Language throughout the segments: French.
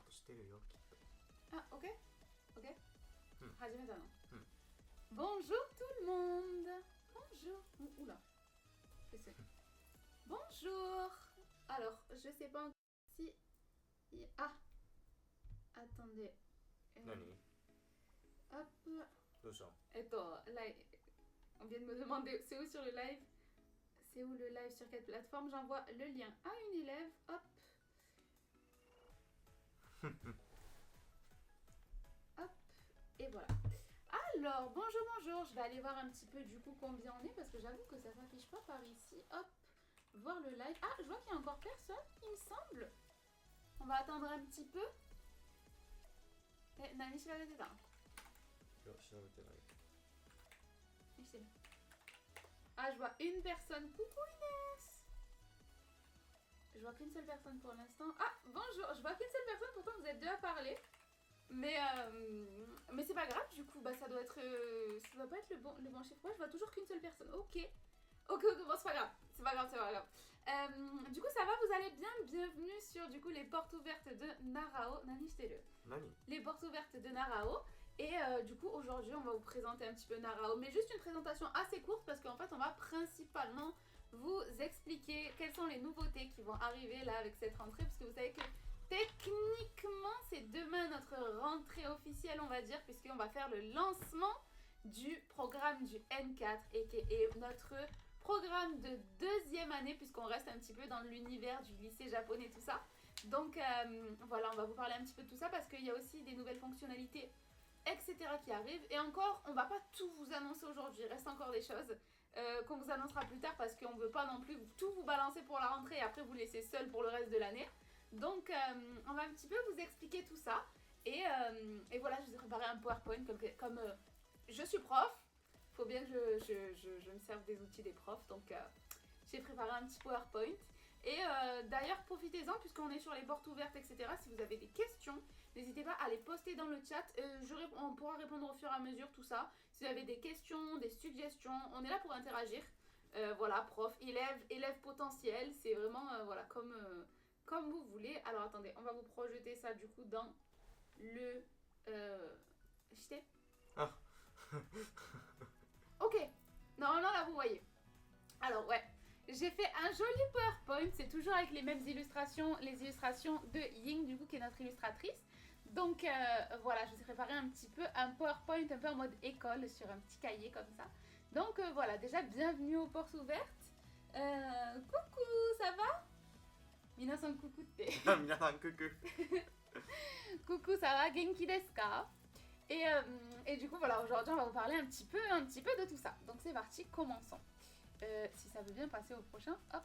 としてるよきっと。Ah, ok. Ok. 始めたの。うん。Bonjour tout le monde. Bonjour. Oula. Qu'est-ce que c'est? Bonjour. Alors, je sais pas si... Ah. Attendez. 何 Hop. どうしたの Là, on vient de me demander c'est où sur le live. C'est où le live, sur quelle plateforme? J'envoie le lien à une élève. Hop. Hop. Et voilà. Alors, bonjour. Je vais aller voir un petit peu du coup combien on est parce que j'avoue que ça s'affiche pas par ici. Hop. Voir le live. Ah, je vois qu'il y a encore personne, il me semble. On va attendre un petit peu. Nani, je l'avais déjà. いや調べてない。 Ah, je vois une personne. Coucou Inès. Je vois qu'une seule personne pour l'instant. Ah, bonjour. Je vois qu'une seule personne, pourtant vous êtes deux à parler. Mais c'est pas grave, du coup, bah ça doit être. Ça doit pas être le bon chiffre. Ouais, je vois toujours qu'une seule personne. Ok, bon, c'est pas grave. C'est pas grave. Du coup, ça va, vous allez bien. Bienvenue sur du coup les portes ouvertes de Narao. Nani, j'étais le. 何 Les portes ouvertes de Narao. Et du coup, aujourd'hui, on va vous présenter un petit peu Narao. Mais juste une présentation assez courte parce qu'en fait, on va principalement vous expliquer quelles sont les nouveautés qui vont arriver là avec cette rentrée. Parce que vous savez que techniquement, c'est demain notre rentrée officielle, on va dire, puisqu'on va faire le lancement du programme du N4 et notre programme de deuxième année, puisqu'on reste un petit peu dans l'univers du lycée japonais, tout ça. Donc voilà, on va vous parler un petit peu de tout ça parce qu'il y a aussi des nouvelles fonctionnalités, etc. qui arrivent. Et encore, on va pas tout vous annoncer aujourd'hui, il reste encore des choses qu'on vous annoncera plus tard parce qu'on veut pas non plus tout vous balancer pour la rentrée et après vous laisser seul pour le reste de l'année. Donc on va un petit peu vous expliquer tout ça. Et voilà, je vous ai préparé un PowerPoint comme je suis prof. Faut bien que je me serve des outils des profs. Donc j'ai préparé un petit PowerPoint. Et d'ailleurs, profitez-en puisqu'on est sur les portes ouvertes, etc. Si vous avez des questions, n'hésitez pas à les poster dans le chat. On pourra répondre au fur et à mesure, tout ça. Si vous avez des questions, des suggestions, on est là pour interagir. Voilà, prof, élève potentiel. C'est vraiment voilà, comme vous voulez. Alors attendez, on va vous projeter ça du coup dans le... J'étais Ah. Ok, normalement là vous voyez. Alors ouais, j'ai fait un joli PowerPoint, c'est toujours avec les mêmes illustrations, les illustrations de Ying du coup qui est notre illustratrice. Donc voilà, je vous ai préparé un petit peu un PowerPoint un peu en mode école sur un petit cahier comme ça. Donc voilà, déjà bienvenue aux portes ouvertes. Coucou, ça va? Minasan coucou te. 皆さんクク Coucou, ça va? Genki desu ka? Et du coup, voilà, aujourd'hui, on va vous parler un petit peu de tout ça. Donc, c'est parti, commençons. Si ça veut bien passer au prochain, hop.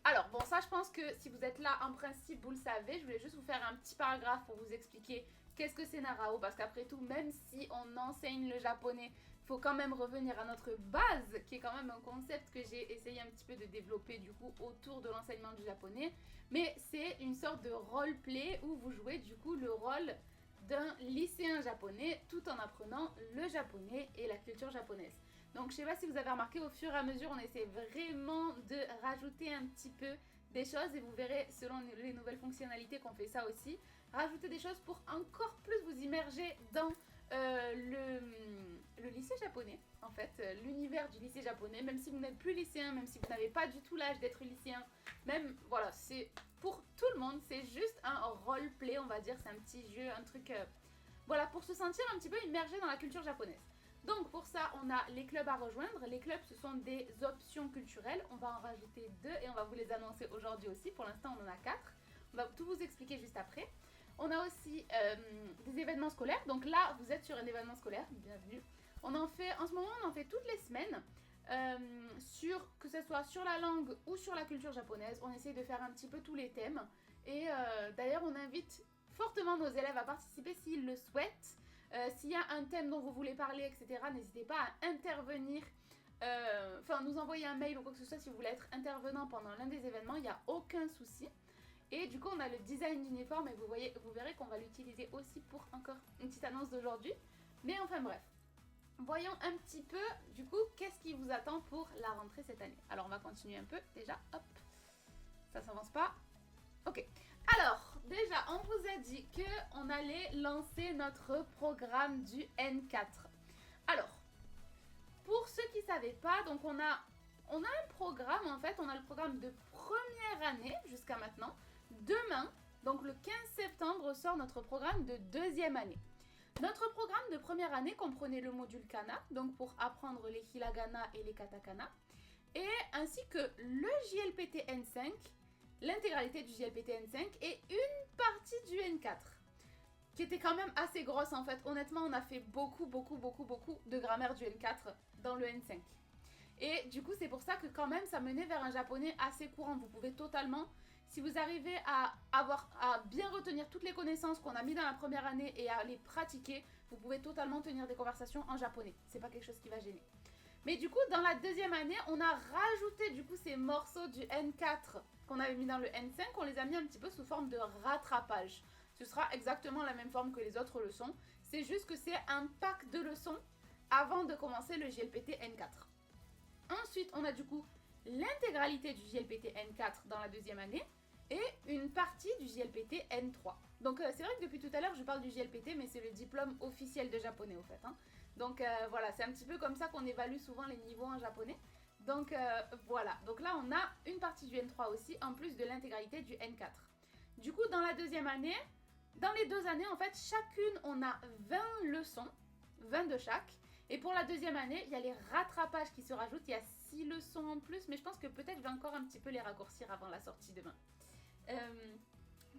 Alors, bon, ça, je pense que si vous êtes là, en principe, vous le savez. Je voulais juste vous faire un petit paragraphe pour vous expliquer qu'est-ce que c'est Narao. Parce qu'après tout, même si on enseigne le japonais, il faut quand même revenir à notre base, qui est quand même un concept que j'ai essayé un petit peu de développer, du coup, autour de l'enseignement du japonais. Mais c'est une sorte de roleplay où vous jouez, du coup, le rôle d'un lycéen japonais tout en apprenant le japonais et la culture japonaise. Donc je sais pas si vous avez remarqué, au fur et à mesure on essaie vraiment de rajouter un petit peu des choses et vous verrez selon les nouvelles fonctionnalités qu'on fait ça aussi, rajouter des choses pour encore plus vous immerger dans le lycée japonais, en fait, l'univers du lycée japonais, même si vous n'êtes plus lycéen, même si vous n'avez pas du tout l'âge d'être lycéen, même, voilà, c'est pour tout le monde, c'est juste un roleplay, on va dire, c'est un petit jeu, un truc, voilà, pour se sentir un petit peu immergé dans la culture japonaise. Donc pour ça, on a les clubs à rejoindre. Les clubs, ce sont des options culturelles. On va en rajouter 2 et on va vous les annoncer aujourd'hui aussi. Pour l'instant, on en a 4. On va tout vous expliquer juste après. On a aussi des événements scolaires. Donc là, vous êtes sur un événement scolaire. Bienvenue. En ce moment, on en fait toutes les semaines. Que ce soit sur la langue ou sur la culture japonaise. On essaye de faire un petit peu tous les thèmes. Et d'ailleurs, on invite fortement nos élèves à participer s'ils le souhaitent. S'il y a un thème dont vous voulez parler, etc., n'hésitez pas à intervenir. Nous envoyer un mail ou quoi que ce soit si vous voulez être intervenant pendant l'un des événements. Il n'y a aucun souci. Et du coup, on a le design d'uniforme et vous verrez qu'on va l'utiliser aussi pour encore une petite annonce d'aujourd'hui. Mais enfin bref. Voyons un petit peu, du coup, qu'est-ce qui vous attend pour la rentrée cette année. Alors, on va continuer un peu. Déjà, hop. Ça s'avance pas. Ok. Alors, déjà, on vous a dit qu'on allait lancer notre programme du N4. Alors, pour ceux qui ne savaient pas, donc on a un programme, en fait, on a le programme de première année jusqu'à maintenant. Demain, donc le 15 septembre, sort notre programme de deuxième année. Notre programme de première année comprenait le module Kana, donc pour apprendre les hiragana et les katakana, et ainsi que le JLPT N5, l'intégralité du JLPT N5 et une partie du N4, qui était quand même assez grosse en fait. Honnêtement, on a fait beaucoup de grammaire du N4 dans le N5. Et du coup, c'est pour ça que quand même, ça menait vers un japonais assez courant. Vous pouvez totalement, si vous arrivez à bien retenir toutes les connaissances qu'on a mis dans la première année et à les pratiquer, vous pouvez totalement tenir des conversations en japonais. C'est pas quelque chose qui va gêner. Mais du coup, dans la deuxième année, on a rajouté du coup ces morceaux du N4 qu'on avait mis dans le N5, on les a mis un petit peu sous forme de rattrapage. Ce sera exactement la même forme que les autres leçons. C'est juste que c'est un pack de leçons avant de commencer le JLPT N4. Ensuite, on a du coup l'intégralité du JLPT N4 dans la deuxième année et une partie du JLPT N3. Donc c'est vrai que depuis tout à l'heure je parle du JLPT, mais c'est le diplôme officiel de japonais au fait. Donc voilà, c'est un petit peu comme ça qu'on évalue souvent les niveaux en japonais. Donc voilà, donc là on a une partie du N3 aussi, en plus de l'intégralité du N4. Du coup, dans la deuxième année, dans les 2 années, en fait, chacune on a 20 leçons, 20 de chaque. Et pour la deuxième année, il y a les rattrapages qui se rajoutent, il y a 6 leçons en plus, mais je pense que peut-être je vais encore un petit peu les raccourcir avant la sortie demain.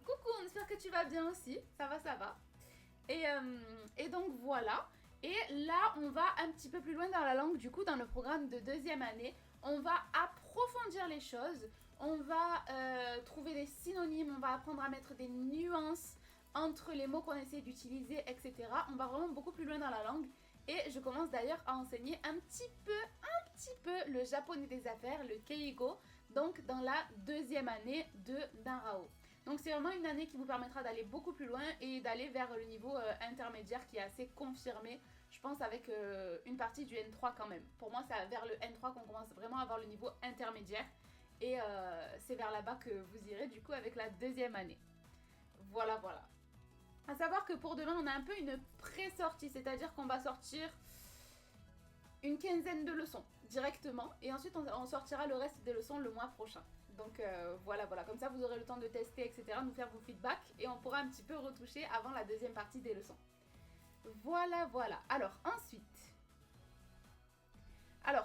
Coucou, on espère que tu vas bien aussi, ça va. Et donc voilà. Et là, on va un petit peu plus loin dans la langue, du coup, dans le programme de deuxième année. On va approfondir les choses, on va trouver des synonymes, on va apprendre à mettre des nuances entre les mots qu'on essaie d'utiliser, etc. On va vraiment beaucoup plus loin dans la langue. Et je commence d'ailleurs à enseigner un petit peu le japonais des affaires, le keigo, donc dans la deuxième année de Narao. Donc c'est vraiment une année qui vous permettra d'aller beaucoup plus loin et d'aller vers le niveau intermédiaire qui est assez confirmé, je pense, avec une partie du N3 quand même. Pour moi, c'est vers le N3 qu'on commence vraiment à avoir le niveau intermédiaire et c'est vers là-bas que vous irez du coup avec la deuxième année. Voilà. À savoir que pour demain, on a un peu une pré-sortie, c'est-à-dire qu'on va sortir une quinzaine de leçons directement et ensuite on sortira le reste des leçons le mois prochain. Donc voilà, comme ça vous aurez le temps de tester, etc., nous faire vos feedbacks et on pourra un petit peu retoucher avant la deuxième partie des leçons. Voilà. Alors ensuite,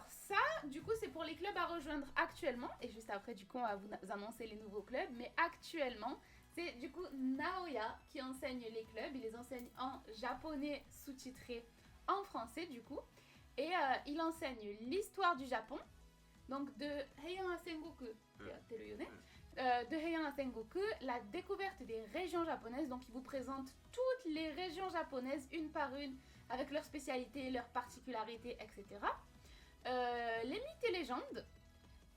ça, du coup, c'est pour les clubs à rejoindre actuellement et juste après, du coup, on va vous annoncer les nouveaux clubs, mais actuellement, c'est du coup Naoya qui enseigne les clubs, il les enseigne en japonais sous-titré en français du coup, et il enseigne l'histoire du Japon, donc de Heian à Sengoku, de Heian à Sengoku, la découverte des régions japonaises, donc il vous présente toutes les régions japonaises une par une, avec leurs spécialités, leurs particularités, etc. Les mythes et légendes,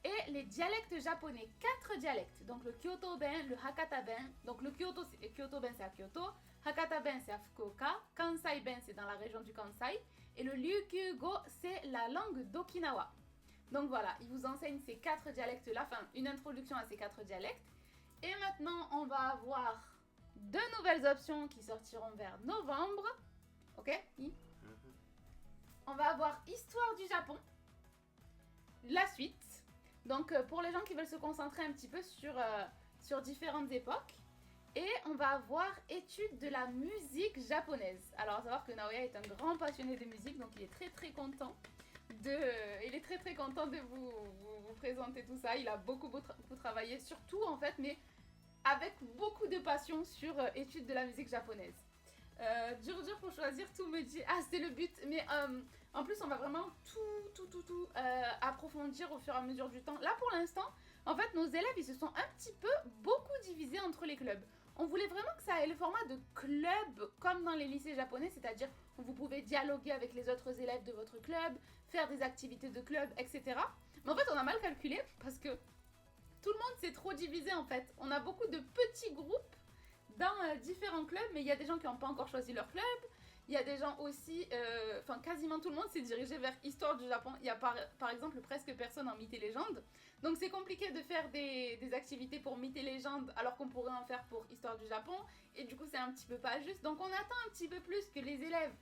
et les dialectes japonais, 4 dialectes, donc le Kyoto-ben, le Hakata-ben, donc le Kyoto-ben c'est à Kyoto, Hakata-ben c'est à Fukuoka, Kansai-ben c'est dans la région du Kansai, et le Ryukyu-go c'est la langue d'Okinawa. Donc voilà, il vous enseigne ces 4 dialectes-là, enfin une introduction à ces 4 dialectes. Et maintenant, on va avoir 2 nouvelles options qui sortiront vers novembre. Ok? On va avoir Histoire du Japon, la suite. Donc pour les gens qui veulent se concentrer un petit peu sur différentes époques. Et on va avoir Études de la musique japonaise. Alors à savoir que Naoya est un grand passionné de musique, donc il est très content de vous présenter tout ça. Il a beaucoup travaillé sur tout en fait, mais avec beaucoup de passion sur Études de la musique japonaise. Dur pour choisir, tout me dit c'est le but, mais en plus on va vraiment tout approfondir au fur et à mesure du temps. Là pour l'instant, en fait nos élèves ils se sont un petit peu beaucoup divisés entre les clubs. On voulait vraiment que ça ait le format de club comme dans les lycées japonais, c'est-à-dire où vous pouvez dialoguer avec les autres élèves de votre club, faire des activités de club, etc. Mais en fait on a mal calculé parce que tout le monde s'est trop divisé en fait. On a beaucoup de petits groupes dans différents clubs, mais il y a des gens qui n'ont pas encore choisi leur club, Il y a des gens aussi, enfin quasiment tout le monde s'est dirigé vers Histoire du Japon. Il y a par exemple presque personne en Myth et Légende. Donc c'est compliqué de faire des activités pour Myth et Légende alors qu'on pourrait en faire pour Histoire du Japon. Et du coup c'est un petit peu pas juste. Donc on attend un petit peu plus que les élèves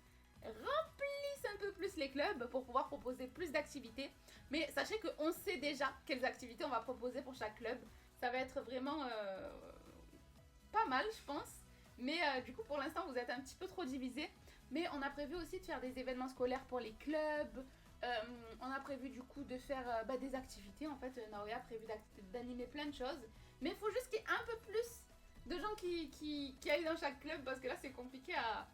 remplissent un peu plus les clubs pour pouvoir proposer plus d'activités. Mais sachez qu'on sait déjà quelles activités on va proposer pour chaque club. Ça va être vraiment pas mal je pense. Mais du coup pour l'instant vous êtes un petit peu trop divisés. Mais on a prévu aussi de faire des événements scolaires pour les clubs. On a prévu du coup de faire des activités. En fait, Naoya a prévu d'animer plein de choses. Mais il faut juste qu'il y ait un peu plus de gens qui aillent dans chaque club. Parce que là, c'est compliqué à...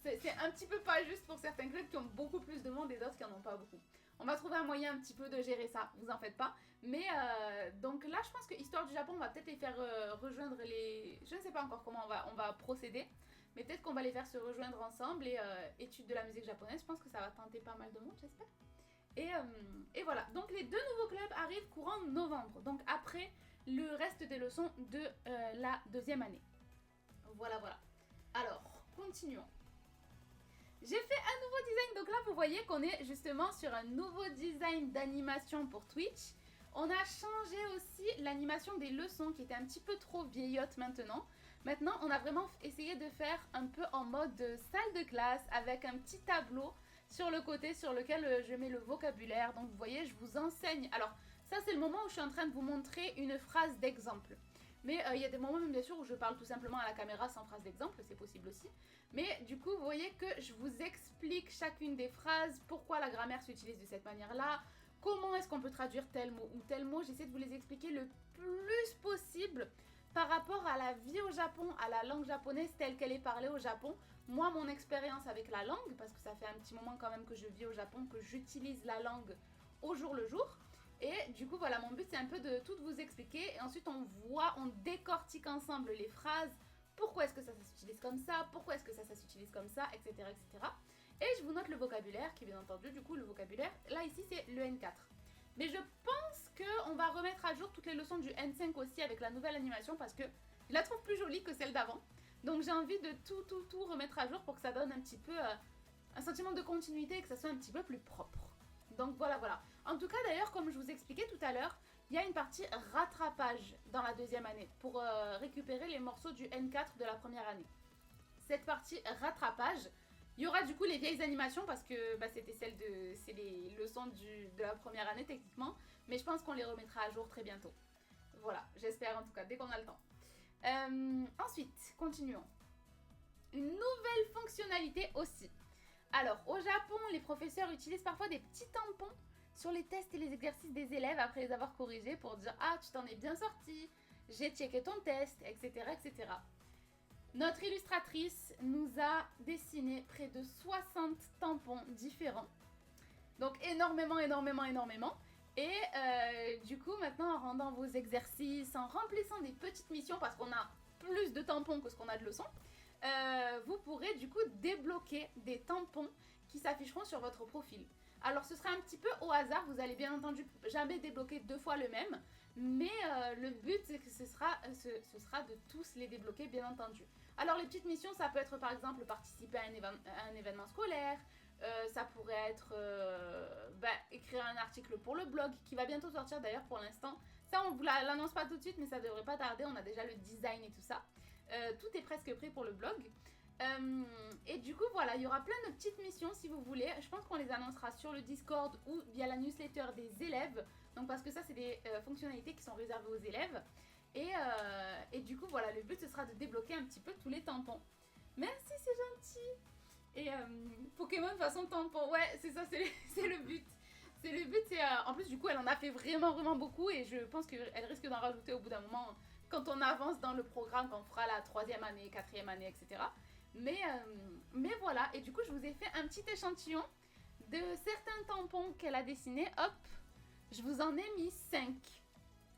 C'est un petit peu pas juste pour certains clubs qui ont beaucoup plus de monde et d'autres qui en ont pas beaucoup. On va trouver un moyen un petit peu de gérer ça, vous en faites pas. Mais donc là, je pense que Histoire du Japon, on va peut-être les faire rejoindre les... Je ne sais pas encore comment on va procéder. Mais peut-être qu'on va les faire se rejoindre ensemble et études de la musique japonaise. Je pense que ça va tenter pas mal de monde, j'espère. Et voilà. Donc les 2 nouveaux clubs arrivent courant novembre. Donc après le reste des leçons de la 2e année. Voilà. Alors, continuons. J'ai fait un nouveau design. Donc là, vous voyez qu'on est justement sur un nouveau design d'animation pour Twitch. On a changé aussi l'animation des leçons qui était un petit peu trop vieillotte maintenant. Maintenant, on a vraiment essayé de faire un peu en mode salle de classe avec un petit tableau sur le côté sur lequel je mets le vocabulaire. Donc vous voyez, je vous enseigne. Alors ça, c'est le moment où je suis en train de vous montrer une phrase d'exemple. Mais il y a des moments même bien sûr où je parle tout simplement à la caméra sans phrase d'exemple, c'est possible aussi. Mais du coup, vous voyez que je vous explique chacune des phrases, pourquoi la grammaire s'utilise de cette manière-là, comment est-ce qu'on peut traduire tel mot ou tel mot. J'essaie de vous les expliquer le plus possible par rapport à la vie au Japon, à la langue japonaise telle qu'elle est parlée au Japon. Moi, mon expérience avec la langue, parce que ça fait un petit moment quand même que je vis au Japon, que j'utilise la langue au jour le jour. Et du coup, voilà, mon but c'est un peu de tout vous expliquer. Et ensuite, on décortique ensemble les phrases. Pourquoi est-ce que ça s'utilise comme ça? Pourquoi est-ce que ça s'utilise comme ça? Etc. etc. Et je vous note le vocabulaire, qui bien entendu, du coup, le vocabulaire, là ici c'est le N4. Mais je pense qu'on va remettre à jour toutes les leçons du N5 aussi avec la nouvelle animation parce que je la trouve plus jolie que celle d'avant. Donc j'ai envie de tout remettre à jour pour que ça donne un petit peu un sentiment de continuité et que ça soit un petit peu plus propre. Donc voilà. En tout cas d'ailleurs, comme je vous expliquais tout à l'heure, il y a une partie rattrapage dans la 2e année pour récupérer les morceaux du N4 de la première année. Cette partie rattrapage, il y aura du coup les vieilles animations parce que c'est les leçons de la première année techniquement, mais je pense qu'on les remettra à jour très bientôt. Voilà, j'espère en tout cas, dès qu'on a le temps. Ensuite, continuons. Une nouvelle fonctionnalité aussi. Alors, au Japon, les professeurs utilisent parfois des petits tampons sur les tests et les exercices des élèves après les avoir corrigés pour dire « Ah, tu t'en es bien sorti, j'ai checké ton test, etc. etc. » Notre illustratrice nous a dessiné près de 60 tampons différents. Donc énormément. Et du coup, maintenant, en rendant vos exercices, en remplissant des petites missions, parce qu'on a plus de tampons que ce qu'on a de leçons, vous pourrez du coup débloquer des tampons qui s'afficheront sur votre profil. Alors ce sera un petit peu au hasard, vous allez bien entendu jamais débloquer 2 fois le même, mais le but c'est que ce sera de tous les débloquer bien entendu. Alors les petites missions, ça peut être par exemple participer à un événement scolaire, ça pourrait être écrire un article pour le blog qui va bientôt sortir d'ailleurs pour l'instant. Ça on vous l'annonce pas tout de suite mais ça devrait pas tarder, on a déjà le design et tout ça. Tout est presque prêt pour le blog. Et du coup voilà, il y aura plein de petites missions si vous voulez. Je pense qu'on les annoncera sur le Discord ou via la newsletter des élèves. Donc parce que ça c'est des fonctionnalités qui sont réservées aux élèves. Et du coup voilà, le but ce sera de débloquer un petit peu tous les tampons. Merci, c'est gentil. Et Pokémon façon tampon, ouais c'est ça, c'est le but. C'est le but, en plus du coup elle en a fait vraiment beaucoup et je pense qu'elle risque d'en rajouter au bout d'un moment quand on avance dans le programme, quand on fera la 3e année, 4e année, etc. Mais voilà, et du coup je vous ai fait un petit échantillon de certains tampons qu'elle a dessinés. Hop, je vous en ai mis 5.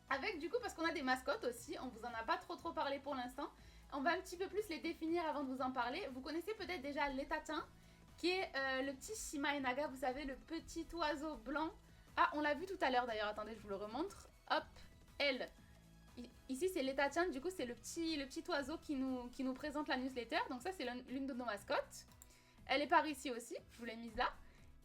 Avec du coup, parce qu'on a des mascottes aussi, on vous en a pas trop parlé pour l'instant. On va un petit peu plus les définir avant de vous en parler. Vous connaissez peut-être déjà l'Etachan, qui est le petit Shimaenaga, vous savez, le petit oiseau blanc. Ah, on l'a vu tout à l'heure d'ailleurs, attendez, je vous le remontre. Hop, elle. Ici, c'est l'Etachan, du coup, c'est le petit oiseau qui nous présente la newsletter. Donc ça, c'est l'une de nos mascottes. Elle est par ici aussi, je vous l'ai mise là.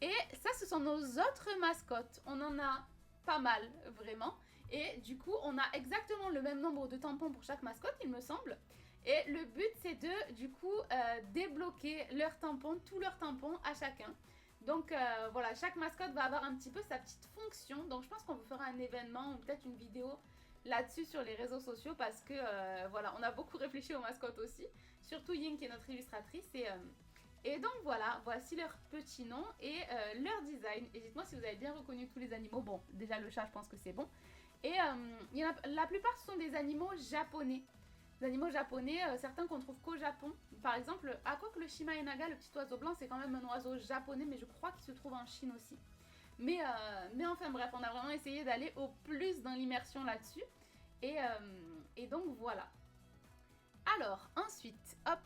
Et ça, ce sont nos autres mascottes. On en a pas mal, vraiment. Et du coup, on a exactement le même nombre de tampons pour chaque mascotte, il me semble. Et le but, c'est de, du coup, débloquer leurs tampons, tous leurs tampons à chacun. Donc voilà, chaque mascotte va avoir un petit peu sa petite fonction. Donc je pense qu'on vous fera un événement ou peut-être une vidéo là-dessus sur les réseaux sociaux parce que voilà, on a beaucoup réfléchi aux mascottes aussi. Surtout Ying qui est notre illustratrice. Et donc voilà, voici leur petit nom et leur design. Et dites-moi si vous avez bien reconnu tous les animaux. Bon, déjà le chat, je pense que c'est bon. Et la plupart, ce sont des animaux japonais. Des animaux japonais, certains qu'on trouve qu'au Japon. Par exemple, à quoi que le Shimaenaga, le petit oiseau blanc, c'est quand même un oiseau japonais, mais je crois qu'il se trouve en Chine aussi. Mais enfin bref, on a vraiment essayé d'aller au plus dans l'immersion là-dessus. Et donc voilà. Alors, ensuite, hop.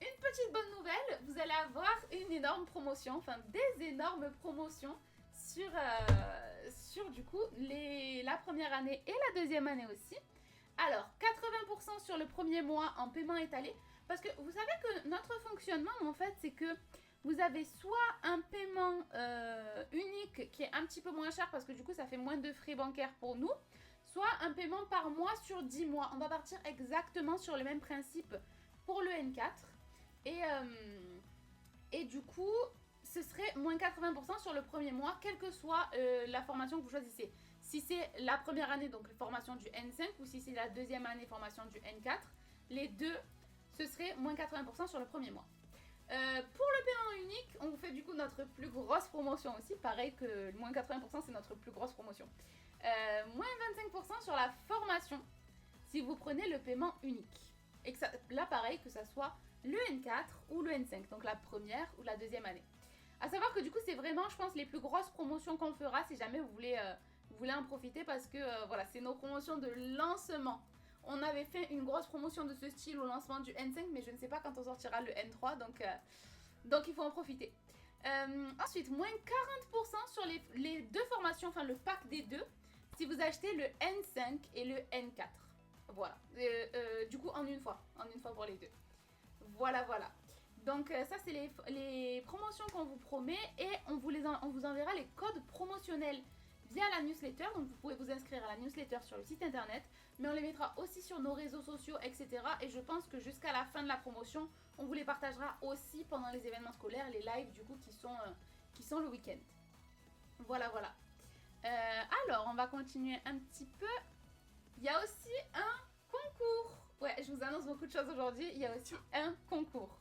Une petite bonne nouvelle, vous allez avoir une énorme promotion, enfin des énormes promotions sur du coup la première année et la deuxième année aussi. Alors, 80% sur le premier mois en paiement étalé, parce que vous savez que notre fonctionnement en fait c'est que vous avez soit un paiement unique qui est un petit peu moins cher parce que du coup ça fait moins de frais bancaires pour nous, soit un paiement par mois sur 10 mois. On va partir exactement sur le même principe pour le N4 et du coup ce serait moins 80% sur le premier mois, quelle que soit la formation que vous choisissez. Si c'est la première année, donc formation du N5, ou si c'est la deuxième année, formation du N4, les deux, ce serait moins 80% sur le premier mois. Pour le paiement unique, on vous fait du coup notre plus grosse promotion aussi, pareil que moins 80% c'est notre plus grosse promotion. Moins 25% sur la formation, si vous prenez le paiement unique. Et que ça, là pareil, que ça soit le N4 ou le N5, donc la première ou la deuxième année. À savoir que du coup c'est vraiment, je pense, les plus grosses promotions qu'on fera si jamais vous voulez en profiter parce que voilà, c'est nos promotions de lancement. On avait fait une grosse promotion de ce style au lancement du N5, mais je ne sais pas quand on sortira le N3, donc il faut en profiter. Ensuite, moins 40% sur les deux formations, enfin le pack des deux, si vous achetez le N5 et le N4. Voilà, du coup en une fois pour les deux. Voilà. Donc ça c'est les promotions qu'on vous promet et on vous enverra les codes promotionnels via la newsletter. Donc vous pouvez vous inscrire à la newsletter sur le site internet, mais on les mettra aussi sur nos réseaux sociaux, etc. Et je pense que jusqu'à la fin de la promotion, on vous les partagera aussi pendant les événements scolaires, les lives du coup qui sont le week-end. Voilà. Alors on va continuer un petit peu. Il y a aussi un concours. Ouais, je vous annonce beaucoup de choses aujourd'hui. Il y a aussi un concours.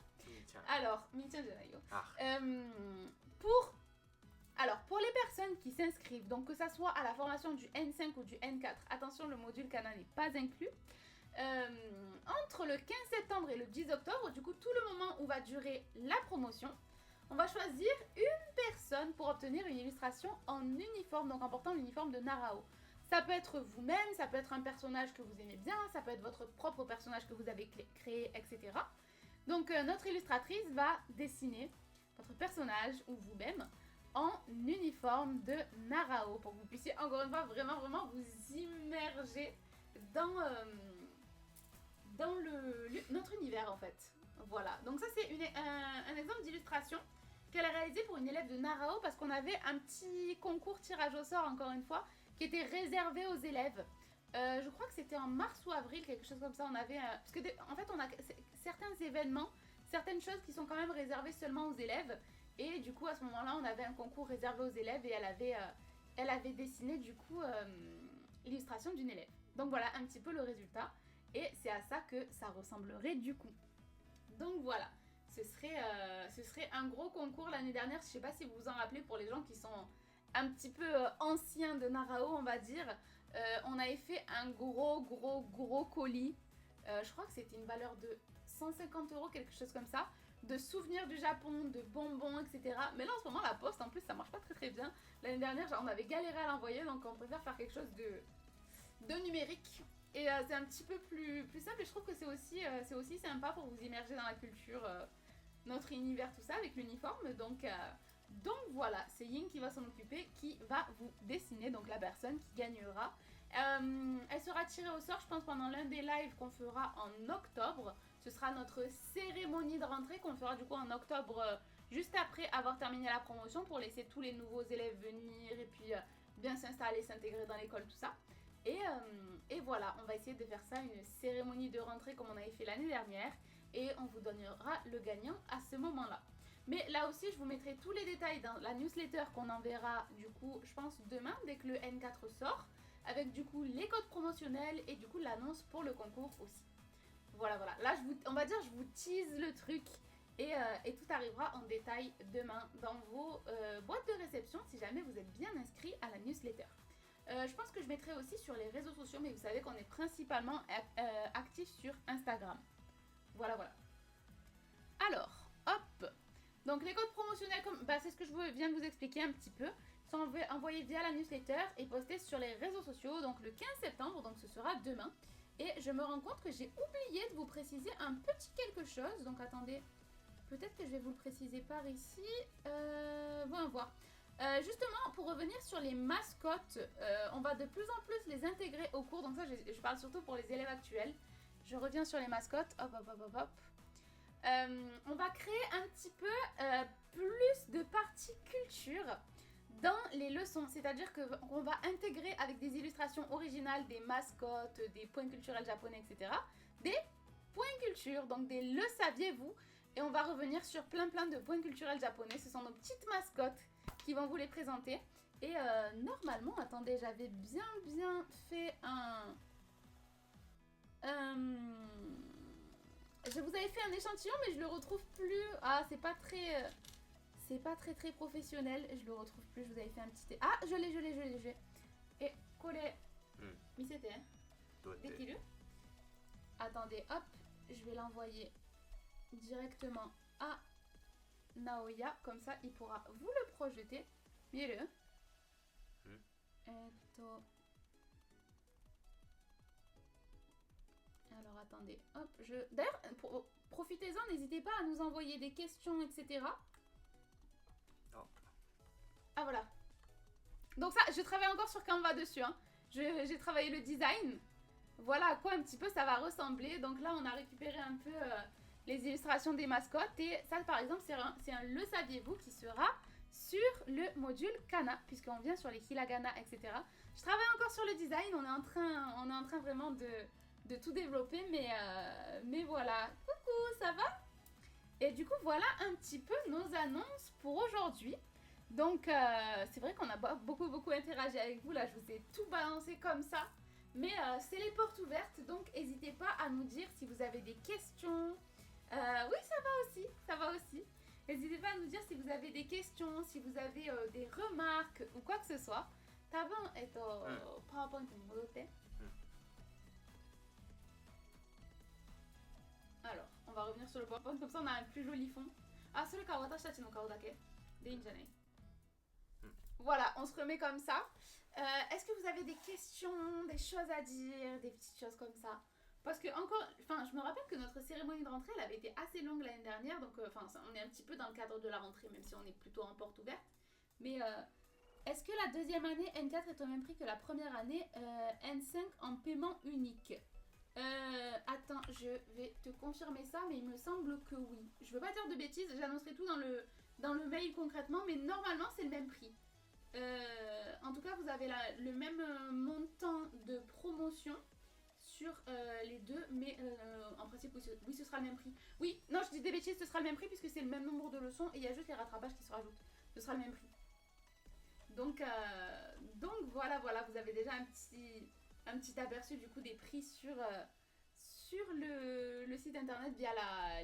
Alors, pour les personnes qui s'inscrivent, donc que ça soit à la formation du N5 ou du N4, attention, le module Kana n'est pas inclus. Entre le 15 septembre et le 10 octobre, du coup, tout le moment où va durer la promotion, on va choisir une personne pour obtenir une illustration en uniforme, donc en portant l'uniforme de Narao. Ça peut être vous-même, ça peut être un personnage que vous aimez bien, ça peut être votre propre personnage que vous avez créé, etc. Donc notre illustratrice va dessiner votre personnage ou vous-même en uniforme de Narao pour que vous puissiez encore une fois vraiment vous immerger dans notre univers en fait. Voilà, donc ça c'est un exemple d'illustration qu'elle a réalisé pour une élève de Narao parce qu'on avait un petit concours tirage au sort encore une fois qui était réservé aux élèves. Je crois que c'était en mars ou avril, quelque chose comme ça. On avait parce que en fait on a certains événements, certaines choses qui sont quand même réservées seulement aux élèves. Et du coup à ce moment-là, on avait un concours réservé aux élèves et elle avait dessiné du coup l'illustration d'une élève. Donc voilà un petit peu le résultat. Et c'est à ça que ça ressemblerait du coup. Donc voilà, ce serait un gros concours l'année dernière. Je sais pas si vous vous en rappelez pour les gens qui sont un petit peu anciens de Narao, on va dire. On avait fait un gros colis. Je crois que c'était une valeur de 150 €, quelque chose comme ça. De souvenirs du Japon, de bonbons, etc. Mais là en ce moment la poste en plus ça marche pas très bien. L'année dernière on avait galéré à l'envoyer, donc on préfère faire quelque chose de numérique. Et c'est un petit peu plus simple et je trouve que c'est aussi sympa pour vous immerger dans la culture, notre univers, tout ça avec l'uniforme. Donc voilà, c'est Ying qui va s'en occuper, qui va vous dessiner donc la personne qui gagnera. Elle sera tirée au sort, je pense, pendant l'un des lives qu'on fera en octobre. Ce sera notre cérémonie de rentrée qu'on fera du coup en octobre, juste après avoir terminé la promotion, pour laisser tous les nouveaux élèves venir et puis bien s'installer, s'intégrer dans l'école, tout ça. Et voilà, on va essayer de faire ça, une cérémonie de rentrée comme on avait fait l'année dernière. Et on vous donnera le gagnant à ce moment-là. Mais là aussi, je vous mettrai tous les détails dans la newsletter qu'on enverra du coup, je pense, demain, dès que le N4 sort. Avec du coup les codes promotionnels et du coup l'annonce pour le concours aussi. Voilà. Là, on va dire, je vous tease le truc. Et tout arrivera en détail demain dans vos boîtes de réception si jamais vous êtes bien inscrit à la newsletter. Je pense que je mettrai aussi sur les réseaux sociaux, mais vous savez qu'on est principalement actif sur Instagram. Voilà. Alors, hop. Donc les codes promotionnels, c'est ce que je viens de vous expliquer un petit peu, sont envoyés via la newsletter et postés sur les réseaux sociaux, donc le 15 septembre, donc ce sera demain. Et je me rends compte que j'ai oublié de vous préciser un petit quelque chose, donc attendez, peut-être que je vais vous le préciser par ici. Voyons voir. Justement, pour revenir sur les mascottes, on va de plus en plus les intégrer au cours, donc ça je parle surtout pour les élèves actuels. Je reviens sur les mascottes, hop. On va créer un petit peu plus de parties culture dans les leçons, c'est-à-dire qu'on va intégrer avec des illustrations originales des mascottes, des points culturels japonais, etc. Des points culture, donc des le saviez-vous, et on va revenir sur plein de points culturels japonais. Ce sont nos petites mascottes qui vont vous les présenter. Et normalement, attendez, j'avais bien fait je vous avais fait un échantillon, mais je le retrouve plus. Ah, c'est pas très professionnel. Je le retrouve plus. Je vous avais fait un petit. Ah, je l'ai. Et collé. Mais c'était. Dès qu'il est. Attendez, hop. Je vais l'envoyer directement à Naoya. Comme ça, il pourra vous le projeter. Mieux. Alors attendez, hop, D'ailleurs, profitez-en, n'hésitez pas à nous envoyer des questions, etc. Oh. Ah voilà. Donc ça, je travaille encore sur Canva dessus, hein. J'ai travaillé le design. Voilà à quoi un petit peu ça va ressembler. Donc là, on a récupéré un peu les illustrations des mascottes. Et ça, par exemple, c'est un le saviez-vous qui sera sur le module Kana, puisqu'on vient sur les hiragana, etc. Je travaille encore sur le design. On est en train vraiment de tout développer, mais voilà. Coucou, ça va? Et du coup, voilà un petit peu nos annonces pour aujourd'hui. Donc, c'est vrai qu'on a beaucoup interagi avec vous. Là, je vous ai tout balancé comme ça. Mais c'est les portes ouvertes, donc n'hésitez pas à nous dire si vous avez des questions. Oui, ça va aussi. N'hésitez pas à nous dire si vous avez des questions, si vous avez des remarques ou quoi que ce soit. Taban, PowerPoint Alors, on va revenir sur le PowerPoint, comme ça on a un plus joli fond. Ah, c'est le kao, watashi no kao dake. Voilà, on se remet comme ça. Est-ce que vous avez des questions, des choses à dire, des petites choses comme ça? Parce que je me rappelle que notre cérémonie de rentrée, elle avait été assez longue l'année dernière, donc on est un petit peu dans le cadre de la rentrée, même si on est plutôt en porte ouverte. Mais est-ce que la deuxième année N4 est au même prix que la première année N5 en paiement unique? Attends, je vais te confirmer ça, mais il me semble que oui. Je veux pas dire de bêtises, j'annoncerai tout dans le mail concrètement, mais normalement c'est le même prix. En tout cas, vous avez le même montant de promotion sur les deux, mais en principe, oui, ce sera le même prix. Oui, non, je dis des bêtises, ce sera le même prix puisque c'est le même nombre de leçons et il y a juste les rattrapages qui se rajoutent. Ce sera le même prix. Donc voilà, vous avez déjà un petit aperçu du coup des prix sur le site internet via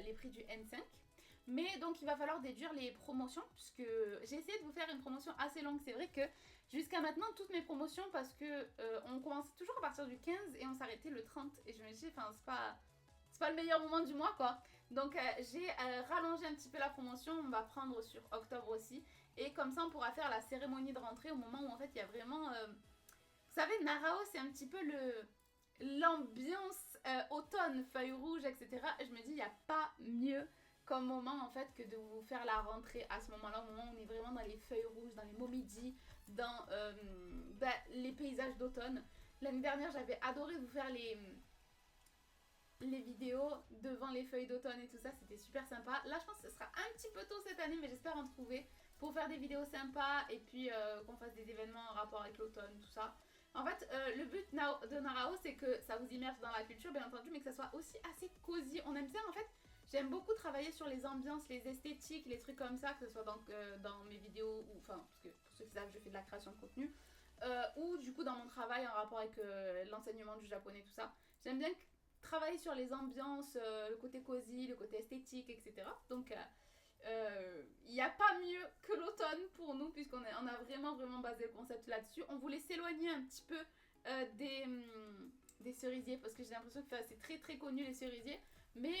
les prix du N5. Mais donc il va falloir déduire les promotions puisque j'ai essayé de vous faire une promotion assez longue. C'est vrai que jusqu'à maintenant toutes mes promotions, parce que on commençait toujours à partir du 15 et on s'arrêtait le 30 et je me dis c'est pas le meilleur moment du mois quoi. Donc j'ai rallongé un petit peu la promotion, on va prendre sur octobre aussi et comme ça on pourra faire la cérémonie de rentrée au moment où en fait il y a vraiment vous savez, Narao c'est un petit peu l'ambiance automne, feuilles rouges, etc. Et je me dis il n'y a pas mieux comme moment en fait que de vous faire la rentrée à ce moment-là, au moment où on est vraiment dans les feuilles rouges, dans les momiji, dans les paysages d'automne. L'année dernière, j'avais adoré vous faire les vidéos devant les feuilles d'automne et tout ça, c'était super sympa. Là, je pense que ce sera un petit peu tôt cette année, mais j'espère en trouver pour faire des vidéos sympas et puis qu'on fasse des événements en rapport avec l'automne, tout ça. En fait, le but de Narao, c'est que ça vous immerge dans la culture, bien entendu, mais que ça soit aussi assez cosy. On aime bien, en fait, j'aime beaucoup travailler sur les ambiances, les esthétiques, les trucs comme ça, que ce soit dans mes vidéos, ou enfin, parce que pour ceux qui savent, je fais de la création de contenu, ou du coup dans mon travail en rapport avec l'enseignement du japonais, tout ça. J'aime bien travailler sur les ambiances, le côté cosy, le côté esthétique, etc. Donc, il n'y a pas mieux que l'automne pour nous, puisqu'on a vraiment basé le concept là-dessus. On voulait s'éloigner un petit peu des cerisiers, parce que j'ai l'impression que c'est très très connu les cerisiers. Mais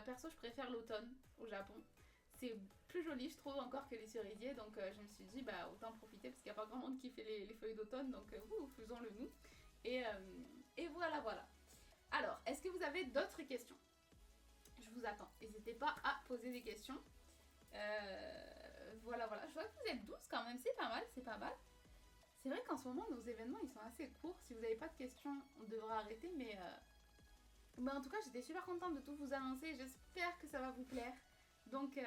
perso, je préfère l'automne au Japon. C'est plus joli, je trouve, encore que les cerisiers. Donc je me suis dit, bah autant profiter, parce qu'il n'y a pas grand monde qui fait les feuilles d'automne. Donc faisons-le nous. Et voilà. Alors, est-ce que vous avez d'autres questions? Je vous attends. N'hésitez pas à poser des questions. Voilà. Je vois que vous êtes 12 quand même, c'est pas mal. C'est vrai qu'en ce moment, nos événements, ils sont assez courts. Si vous n'avez pas de questions, on devra arrêter. Mais en tout cas, j'étais super contente de tout vous annoncer. J'espère que ça va vous plaire. Donc,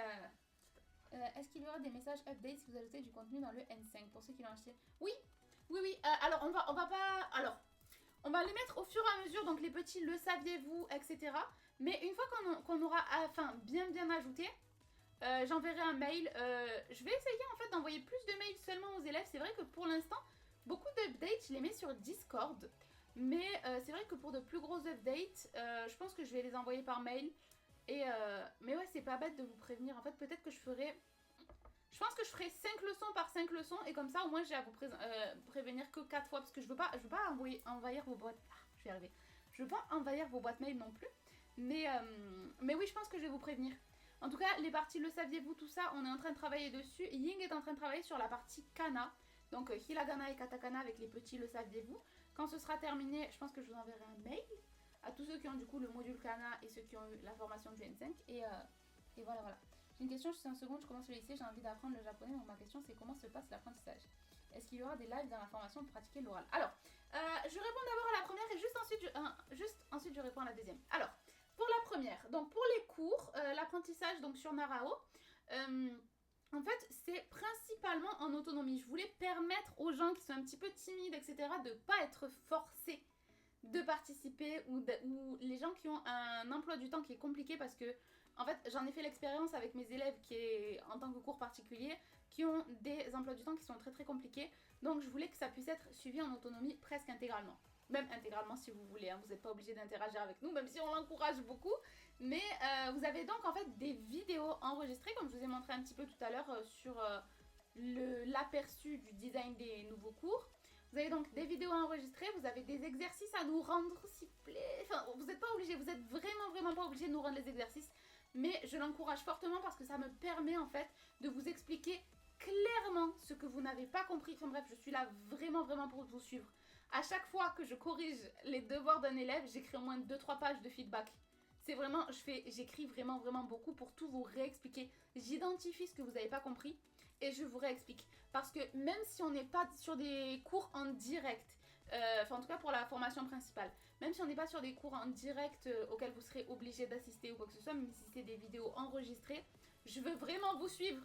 est-ce qu'il y aura des messages updates si vous ajoutez du contenu dans le N5 pour ceux qui l'ont acheté? Oui. Alors, on va pas... Alors, on va les mettre au fur et à mesure. Donc, les petits, le saviez-vous, etc. Mais une fois qu'on aura bien ajouté, j'enverrai un mail. Je vais essayer en fait d'envoyer plus de mails seulement aux élèves. C'est vrai que pour l'instant, beaucoup d'updates, je les mets sur Discord. Mais c'est vrai que pour de plus gros updates, je pense que je vais les envoyer par mail. Mais ouais, c'est pas bête de vous prévenir. En fait, peut-être que je ferai... Je pense que je ferai 5 leçons par 5 leçons. Et comme ça, au moins, j'ai à vous prévenir que 4 fois. Parce que je veux pas envahir vos boîtes... Ah, je vais y arriver. Je veux pas envahir vos boîtes mail non plus. Mais oui, je pense que je vais vous prévenir. En tout cas, les parties le saviez-vous, tout ça, on est en train de travailler dessus. Ying est en train de travailler sur la partie kana. Donc, hiragana et katakana avec les petits le saviez-vous. Quand ce sera terminé, je pense que je vous enverrai un mail à tous ceux qui ont du coup le module kana et ceux qui ont eu la formation du N5. Et voilà. J'ai une question, je suis en seconde, je commence le lycée, j'ai envie d'apprendre le japonais. Donc ma question c'est comment se passe l'apprentissage? Est-ce qu'il y aura des lives dans la formation pour pratiquer l'oral? Alors, je réponds d'abord à la première et juste ensuite je réponds à la deuxième. Alors, pour la première, donc pour les cours, l'apprentissage donc sur Narao, en fait, c'est principalement en autonomie. Je voulais permettre aux gens qui sont un petit peu timides, etc., de ne pas être forcés de participer ou les gens qui ont un emploi du temps qui est compliqué parce que, en fait, j'en ai fait l'expérience avec mes élèves qui est en tant que cours particulier, qui ont des emplois du temps qui sont très très compliqués. Donc, je voulais que ça puisse être suivi en autonomie presque intégralement. Même intégralement si vous voulez, hein. Vous n'êtes pas obligé d'interagir avec nous, même si on l'encourage beaucoup. Mais vous avez donc en fait des vidéos enregistrées, comme je vous ai montré un petit peu tout à l'heure sur l'aperçu du design des nouveaux cours. Vous avez donc des vidéos enregistrées, vous avez des exercices à nous rendre s'il vous plaît. Enfin, vous n'êtes pas obligé, vous êtes vraiment pas obligé de nous rendre les exercices. Mais je l'encourage fortement parce que ça me permet en fait de vous expliquer clairement ce que vous n'avez pas compris. Enfin bref, je suis là vraiment pour vous suivre. À chaque fois que je corrige les devoirs d'un élève, j'écris au moins 2-3 pages de feedback. C'est vraiment, j'écris vraiment beaucoup pour tout vous réexpliquer. J'identifie ce que vous n'avez pas compris et je vous réexplique. Parce que même si on n'est pas sur des cours en direct, en tout cas pour la formation principale, même si on n'est pas sur des cours en direct auxquels vous serez obligé d'assister ou quoi que ce soit, même si c'est des vidéos enregistrées, je veux vraiment vous suivre.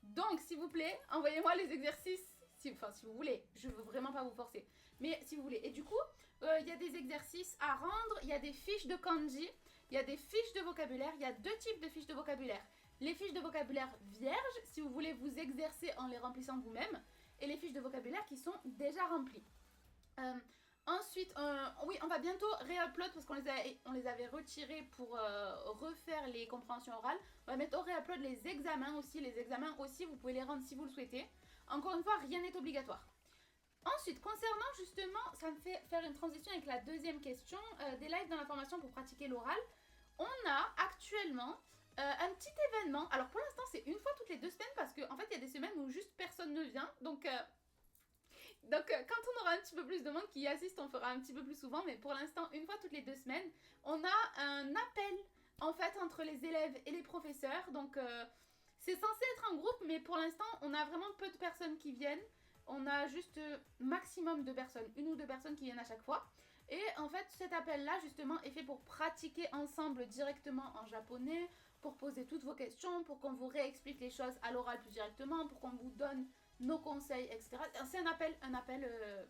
Donc s'il vous plaît, envoyez-moi les exercices. Si vous voulez, je veux vraiment pas vous forcer. Mais si vous voulez. Et du coup, il y a des exercices à rendre, il y a des fiches de kanji, il y a des fiches de vocabulaire, il y a 2 types de fiches de vocabulaire. Les fiches de vocabulaire vierges, si vous voulez vous exercer en les remplissant vous-même, et les fiches de vocabulaire qui sont déjà remplies. Ensuite, oui, on va bientôt réupload parce qu'on les avait retirés pour refaire les compréhensions orales. On va bientôt réupload les examens aussi. Les examens aussi, vous pouvez les rendre si vous le souhaitez. Encore une fois, rien n'est obligatoire. Ensuite, concernant justement, ça me fait faire une transition avec la deuxième question, des lives dans la formation pour pratiquer l'oral. On a actuellement un petit événement. Alors pour l'instant, c'est une fois toutes les 2 semaines parce qu'en fait, il y a des semaines où juste personne ne vient. Donc quand on aura un petit peu plus de monde qui y assiste, on fera un petit peu plus souvent. Mais pour l'instant, une fois toutes les 2 semaines, on a un appel en fait entre les élèves et les professeurs. Donc c'est censé être un groupe, mais pour l'instant, on a vraiment peu de personnes qui viennent. on a juste maximum de personnes, 1 ou 2 personnes qui viennent à chaque fois. Et en fait, cet appel-là, justement, est fait pour pratiquer ensemble directement en japonais, pour poser toutes vos questions, pour qu'on vous réexplique les choses à l'oral plus directement, pour qu'on vous donne nos conseils, etc. C'est un appel,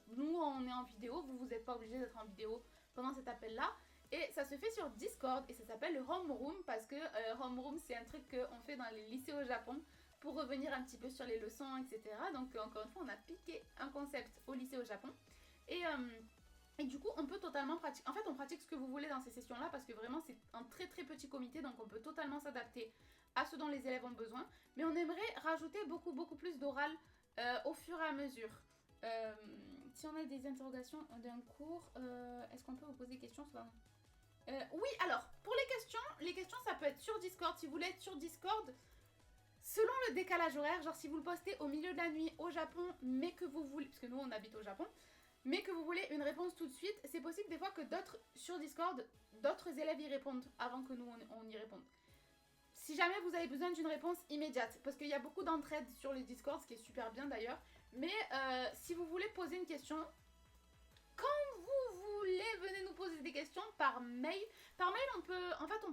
nous on est en vidéo, vous n'êtes pas obligé d'être en vidéo pendant cet appel-là. Et ça se fait sur Discord et ça s'appelle le Homeroom parce que Homeroom c'est un truc qu'on fait dans les lycées au Japon pour revenir un petit peu sur les leçons, etc. Donc encore une fois, on a piqué un concept au lycée au Japon. Et du coup, on peut totalement pratiquer. En fait, on pratique ce que vous voulez dans ces sessions-là parce que vraiment, c'est un très très petit comité, donc on peut totalement s'adapter à ce dont les élèves ont besoin. Mais on aimerait rajouter beaucoup plus d'oral au fur et à mesure. Si on a des interrogations d'un cours, est-ce qu'on peut vous poser des questions souvent oui, alors, pour les questions, ça peut être sur Discord. Si vous voulez être sur Discord, selon le décalage horaire, genre si vous le postez au milieu de la nuit au Japon, mais que vous voulez, parce que nous on habite au Japon, mais que vous voulez une réponse tout de suite, c'est possible des fois que sur Discord, d'autres élèves y répondent avant que nous on y réponde. Si jamais vous avez besoin d'une réponse immédiate, parce qu'il y a beaucoup d'entraide sur les Discord, ce qui est super bien d'ailleurs, mais si vous voulez poser une question, quand vous voulez, venez nous poser des questions par mail. Par mail, on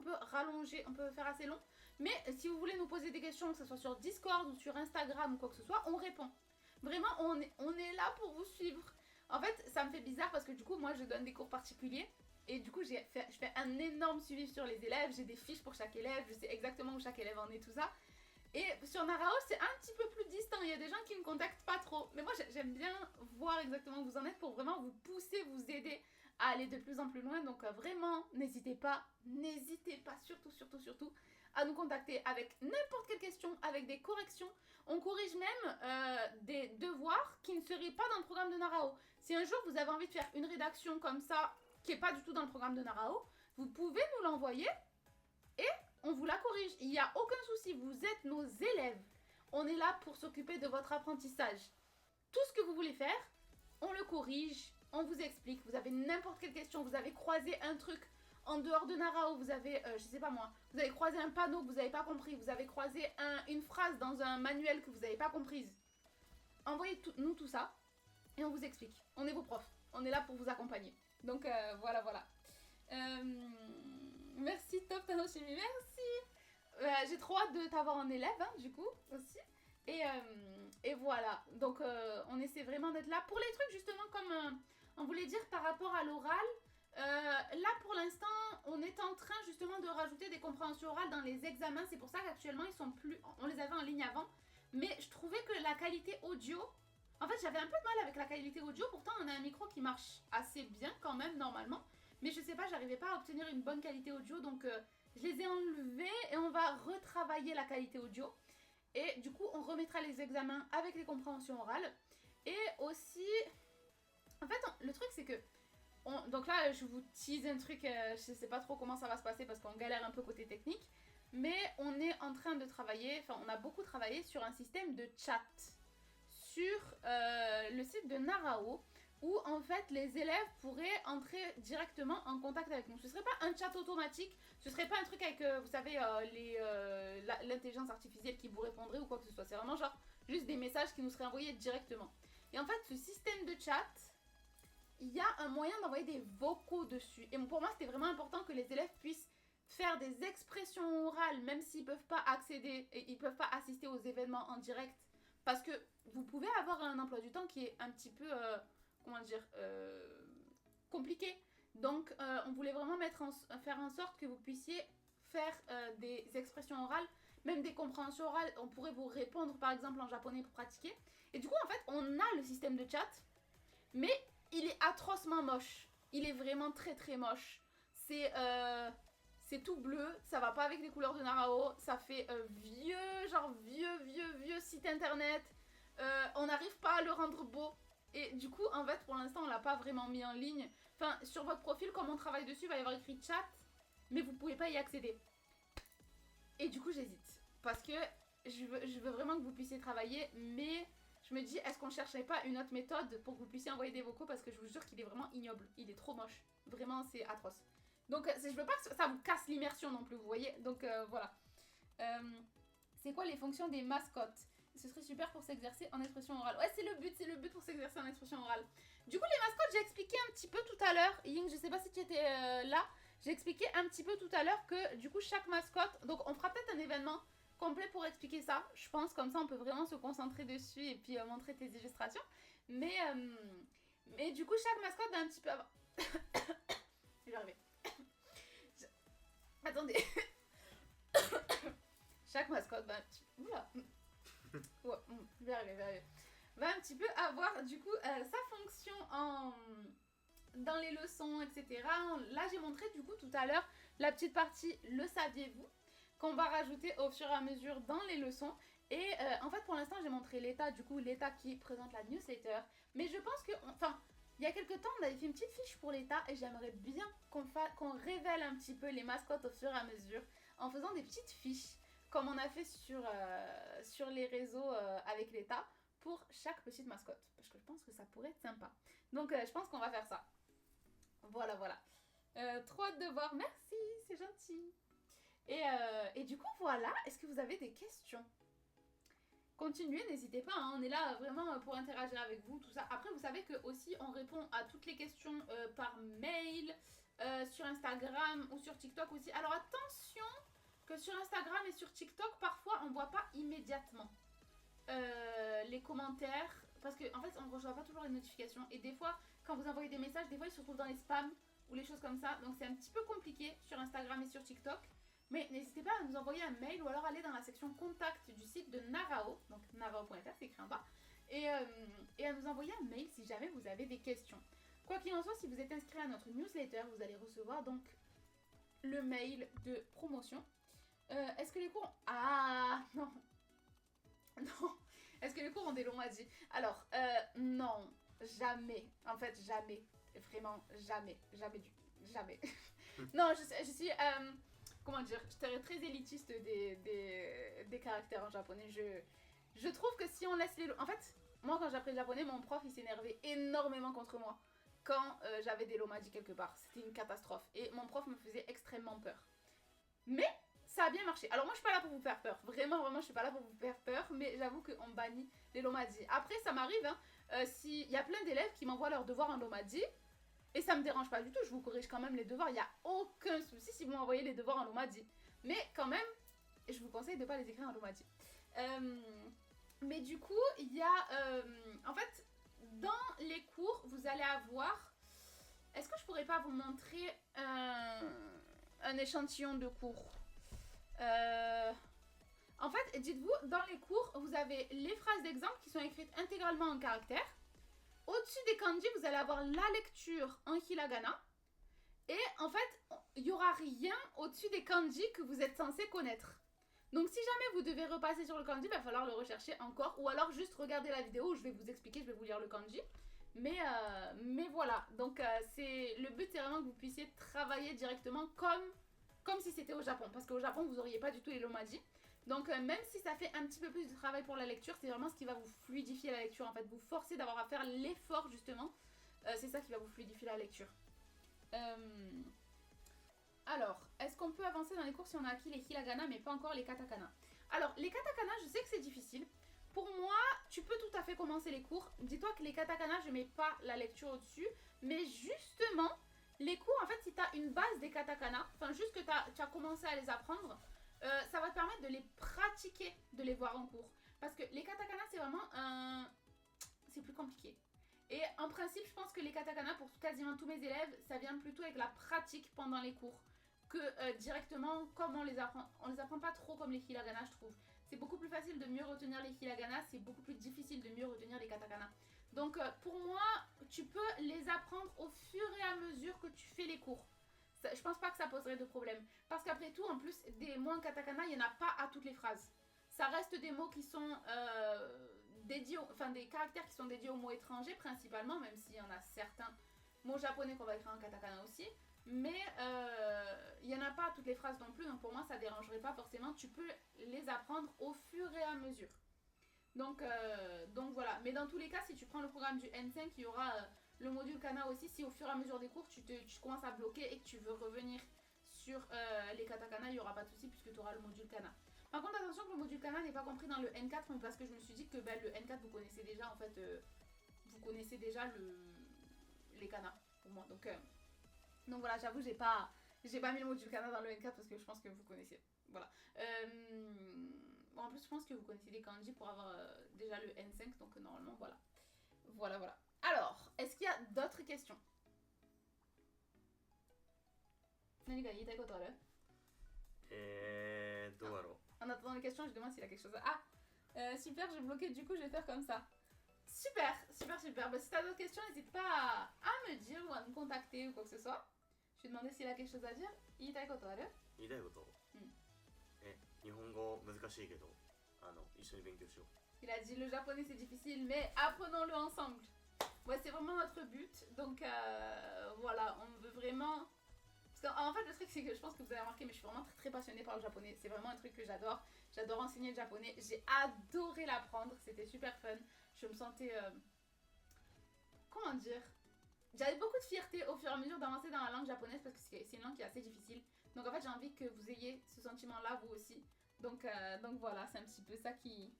peut rallonger, on peut faire assez long, mais si vous voulez nous poser des questions, que ce soit sur Discord ou sur Instagram ou quoi que ce soit, on répond. Vraiment, on est là pour vous suivre. En fait, ça me fait bizarre parce que du coup, moi, je donne des cours particuliers. Et du coup, je fais un énorme suivi sur les élèves. J'ai des fiches pour chaque élève. Je sais exactement où chaque élève en est, tout ça. Et sur Narao, c'est un petit peu plus distant. Il y a des gens qui ne me contactent pas trop. Mais moi, j'aime bien voir exactement où vous en êtes pour vraiment vous pousser, vous aider à aller de plus en plus loin. Donc vraiment, n'hésitez pas, surtout, à nous contacter avec n'importe quelle question, avec des corrections. On corrige même des devoirs qui ne seraient pas dans le programme de Narao. Si un jour vous avez envie de faire une rédaction comme ça, qui n'est pas du tout dans le programme de Narao, vous pouvez nous l'envoyer et on vous la corrige. Il n'y a aucun souci, vous êtes nos élèves. On est là pour s'occuper de votre apprentissage. Tout ce que vous voulez faire, on le corrige, on vous explique. Vous avez n'importe quelle question, vous avez croisé un truc en dehors de Narao, vous avez, je sais pas moi, vous avez croisé un panneau que vous n'avez pas compris, vous avez croisé une phrase dans un manuel que vous n'avez pas comprise. Envoyez-nous tout ça et on vous explique. On est vos profs, on est là pour vous accompagner. Donc voilà. Merci Top Tanoshimi, merci. J'ai trop hâte de t'avoir en élève, hein, du coup, aussi. Et voilà, donc on essaie vraiment d'être là. Pour les trucs, justement, comme on voulait dire par rapport à l'oral, là, pour l'instant, on est en train, justement, de rajouter des compréhensions orales dans les examens. C'est pour ça qu'actuellement, ils sont plus... On les avait en ligne avant. Mais je trouvais que la qualité audio... En fait, j'avais un peu de mal avec la qualité audio. Pourtant, on a un micro qui marche assez bien, quand même, normalement. Mais je sais pas, j'arrivais pas à obtenir une bonne qualité audio. Donc, je les ai enlevés et on va retravailler la qualité audio. Et du coup, on remettra les examens avec les compréhensions orales. Et aussi... En fait, le truc, c'est que... Donc là, je vous tease un truc, je sais pas trop comment ça va se passer parce qu'on galère un peu côté technique. Mais on est en train de travailler, enfin, on a beaucoup travaillé sur un système de chat sur le site de Narao, où en fait les élèves pourraient entrer directement en contact avec nous. Ce serait pas un chat automatique, ce serait pas un truc avec, vous savez, l'intelligence artificielle qui vous répondrait ou quoi que ce soit. C'est vraiment genre juste des messages qui nous seraient envoyés directement. Et en fait, ce système de chat, il y a un moyen d'envoyer des vocaux dessus. Et pour moi, c'était vraiment important que les élèves puissent faire des expressions orales, même s'ils peuvent pas accéder et ils peuvent pas assister aux événements en direct. Parce que vous pouvez avoir un emploi du temps qui est un petit peu, compliqué. Donc, on voulait vraiment faire en sorte que vous puissiez faire des expressions orales, même des compréhensions orales. On pourrait vous répondre, par exemple, en japonais pour pratiquer. Et du coup, en fait, on a le système de chat, mais il est atrocement moche. Il est vraiment très très moche. C'est tout bleu, ça va pas avec les couleurs de Narao, ça fait vieux site internet. On n'arrive pas à le rendre beau. Et du coup, en fait, pour l'instant, on l'a pas vraiment mis en ligne. Enfin, sur votre profil, comme on travaille dessus, il va y avoir écrit chat, mais vous pouvez pas y accéder. Et du coup, j'hésite. Parce que je veux vraiment que vous puissiez travailler, mais je me dis, est-ce qu'on chercherait pas une autre méthode pour que vous puissiez envoyer des vocaux, parce que je vous jure qu'il est vraiment ignoble. Il est trop moche. Vraiment, c'est atroce. Donc, je veux pas que ça vous casse l'immersion non plus, vous voyez. Donc, voilà. C'est quoi les fonctions des mascottes? Ce serait super pour s'exercer en expression orale. Ouais, c'est le but pour s'exercer en expression orale. Du coup, les mascottes, j'ai expliqué un petit peu tout à l'heure. Ying, je sais pas si tu étais là. J'ai expliqué un petit peu tout à l'heure que du coup, chaque mascotte. Donc, on fera peut-être un événement complet pour expliquer ça. Je pense comme ça, on peut vraiment se concentrer dessus et puis montrer tes illustrations. Mais du coup, chaque mascotte a un petit peu. Je vais arriver. Attendez. Chaque mascotte va un petit... Oula. Ouais, je vais arriver. Va un petit peu avoir du coup sa fonction dans les leçons, etc. Là, j'ai montré du coup tout à l'heure la petite partie le saviez-vous qu'on va rajouter au fur et à mesure dans les leçons. Et en fait, pour l'instant, j'ai montré l'état, du coup, l'état qui présente la newsletter. Mais je pense que, enfin, il y a quelques temps, on avait fait une petite fiche pour l'état et j'aimerais bien qu'on révèle un petit peu les mascottes au fur et à mesure en faisant des petites fiches comme on a fait sur les réseaux avec l'état pour chaque petite mascotte. Parce que je pense que ça pourrait être sympa. Donc, je pense qu'on va faire ça. Voilà. Trop hâte de voir. Merci, c'est gentil. Et du coup, voilà. Est-ce que vous avez des questions? Continuez, n'hésitez pas, hein, on est là vraiment pour interagir avec vous, tout ça. Après, vous savez que aussi on répond à toutes les questions par mail, sur Instagram ou sur TikTok aussi. Alors attention que sur Instagram et sur TikTok, parfois on ne voit pas immédiatement les commentaires. Parce qu'en fait, on ne reçoit pas toujours les notifications. Et des fois, quand vous envoyez des messages, des fois ils se retrouvent dans les spams ou les choses comme ça. Donc c'est un petit peu compliqué sur Instagram et sur TikTok. Mais n'hésitez pas à nous envoyer un mail ou alors aller dans la section contact du site de Narao, donc narao.fr, c'est écrit en bas, et à nous envoyer un mail si jamais vous avez des questions. Quoi qu'il en soit, si vous êtes inscrit à notre newsletter, vous allez recevoir donc le mail de promotion. Est-ce que les cours... Ah, non. Non. Est-ce que les cours ont des longs à dire? Alors, non, jamais. En fait, jamais. Vraiment, jamais. Jamais. Non, je suis... comment dire, je serais très élitiste des caractères en japonais. Je trouve que si on laisse les... En fait, moi quand j'ai appris le japonais, mon prof il s'énervait énormément contre moi quand j'avais des lomadji quelque part. C'était une catastrophe. Et mon prof me faisait extrêmement peur. Mais ça a bien marché. Alors moi je suis pas là pour vous faire peur. Vraiment, je suis pas là pour vous faire peur. Mais j'avoue qu'on bannit les lomadji. Après ça m'arrive, hein, s'il y a plein d'élèves qui m'envoient leurs devoirs en lomadji. Et ça me dérange pas du tout, je vous corrige quand même les devoirs, il n'y a aucun souci si vous m'envoyez les devoirs en lomadji. Mais quand même, je vous conseille de ne pas les écrire en lomadji. Mais du coup, il y a... en fait, dans les cours, vous allez avoir... Est-ce que je pourrais pas vous montrer un échantillon de cours? En fait, dites-vous, dans les cours, vous avez les phrases d'exemple qui sont écrites intégralement en caractères. Au-dessus des kanji, vous allez avoir la lecture en hiragana. Et en fait, il n'y aura rien au-dessus des kanji que vous êtes censé connaître. Donc si jamais vous devez repasser sur le kanji, il va falloir le rechercher encore. Ou alors juste regarder la vidéo où je vais vous expliquer, je vais vous lire le kanji. Mais voilà, donc le but c'est vraiment que vous puissiez travailler directement comme si c'était au Japon. Parce qu'au Japon, vous n'auriez pas du tout les lomadji. Donc même si ça fait un petit peu plus de travail pour la lecture, c'est vraiment ce qui va vous fluidifier la lecture. En fait, vous forcer d'avoir à faire l'effort justement. C'est ça qui va vous fluidifier la lecture. Alors, est-ce qu'on peut avancer dans les cours si on a acquis les hiragana mais pas encore les katakana? Alors, les katakana, je sais que c'est difficile. Pour moi, tu peux tout à fait commencer les cours. Dis-toi que les katakana, je mets pas la lecture au-dessus. Mais justement, les cours, en fait, si tu as une base des katakana, enfin juste que tu as commencé à les apprendre, ça va te permettre de les pratiquer, de les voir en cours. Parce que les katakana, c'est vraiment c'est plus compliqué. Et en principe, je pense que les katakana, pour quasiment tous mes élèves, ça vient plutôt avec la pratique pendant les cours. Que directement, comme on les apprend pas trop comme les hiragana, je trouve. C'est beaucoup plus facile de mieux retenir les hiragana, c'est beaucoup plus difficile de mieux retenir les katakana. Donc pour moi, tu peux les apprendre au fur et à mesure que tu fais les cours. Je pense pas que ça poserait de problème. Parce qu'après tout, en plus, des mots en katakana, il n'y en a pas à toutes les phrases. Ça reste des mots qui sont dédiés, enfin des caractères qui sont dédiés aux mots étrangers principalement, même s'il y en a certains mots japonais qu'on va écrire en katakana aussi. Mais il n'y en a pas à toutes les phrases non plus, donc pour moi ça ne dérangerait pas forcément. Tu peux les apprendre au fur et à mesure. Donc voilà. Mais dans tous les cas, si tu prends le programme du N5, il y aura le module Kana aussi. Si au fur et à mesure des cours, tu commences à bloquer et que tu veux revenir sur les katakana, il n'y aura pas de souci puisque tu auras le module Kana. Par contre, attention que le module kana n'est pas compris dans le N4, mais parce que je me suis dit que le N4, vous connaissez déjà, en fait, vous connaissez déjà les kana, pour moi. Donc voilà, j'avoue, j'ai pas mis le module kana dans le N4 parce que je pense que vous connaissez. Voilà. Bon, en plus, je pense que vous connaissez les kanji pour avoir déjà le N5, donc normalement, voilà. Voilà. Alors, est-ce qu'il y a d'autres questions? Nani ga yiitai koto aru? どうだろ En attendant les questions, je demande s'il a quelque chose à... Ah, super, j'ai bloqué, du coup je vais faire comme ça. Super. Bah, si t'as d'autres questions, n'hésite pas à me dire ou à me contacter ou quoi que ce soit. Je vais demander s'il a quelque chose à dire. Yiitai koto aru? う言いたいこと、日本語難しいけど一緒に勉強しよう Il a dit le japonais c'est difficile, mais apprenons-le ensemble. Ouais, c'est vraiment notre but. Donc voilà, on veut vraiment... Parce qu'en fait, le truc c'est que je pense que vous avez remarqué, mais je suis vraiment très passionnée par le japonais. C'est vraiment un truc que j'adore. J'adore enseigner le japonais. J'ai adoré l'apprendre. C'était super fun. Je me sentais... comment dire? J'avais beaucoup de fierté au fur et à mesure d'avancer dans la langue japonaise parce que c'est une langue qui est assez difficile. Donc en fait, j'ai envie que vous ayez ce sentiment-là, vous aussi. Donc voilà, c'est un petit peu ça qui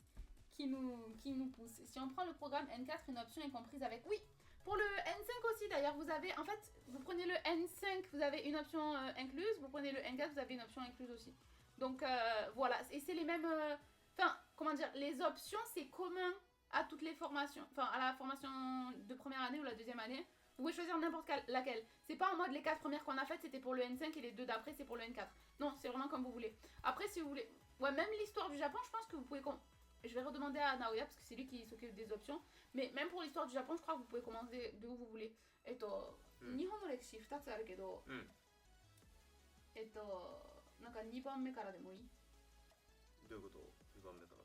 nous pousse. Si on prend le programme N4, une option est comprise avec... Oui, pour le N5 aussi d'ailleurs, vous avez... En fait, vous prenez le N5, vous avez une option incluse. Vous prenez le N4, vous avez une option incluse aussi. Donc voilà, et c'est les mêmes... Enfin, comment dire, les options, c'est commun à toutes les formations. Enfin, à la formation de première année ou la deuxième année. Vous pouvez choisir n'importe laquelle. C'est pas en mode les 4 premières qu'on a faites, c'était pour le N5 et les 2 d'après, c'est pour le N4. Non, c'est vraiment comme vous voulez. Après, si vous voulez... Ouais, même l'histoire du Japon, je pense que vous pouvez... Je vais redemander à Naoya parce que c'est lui qui s'occupe des options. Mais même pour l'histoire du Japon, je crois que vous pouvez commencer de où vous voulez. Nihon no rekishi 2つあるけど、なんか2番目からでもいい？どういうこと？ 2番目から。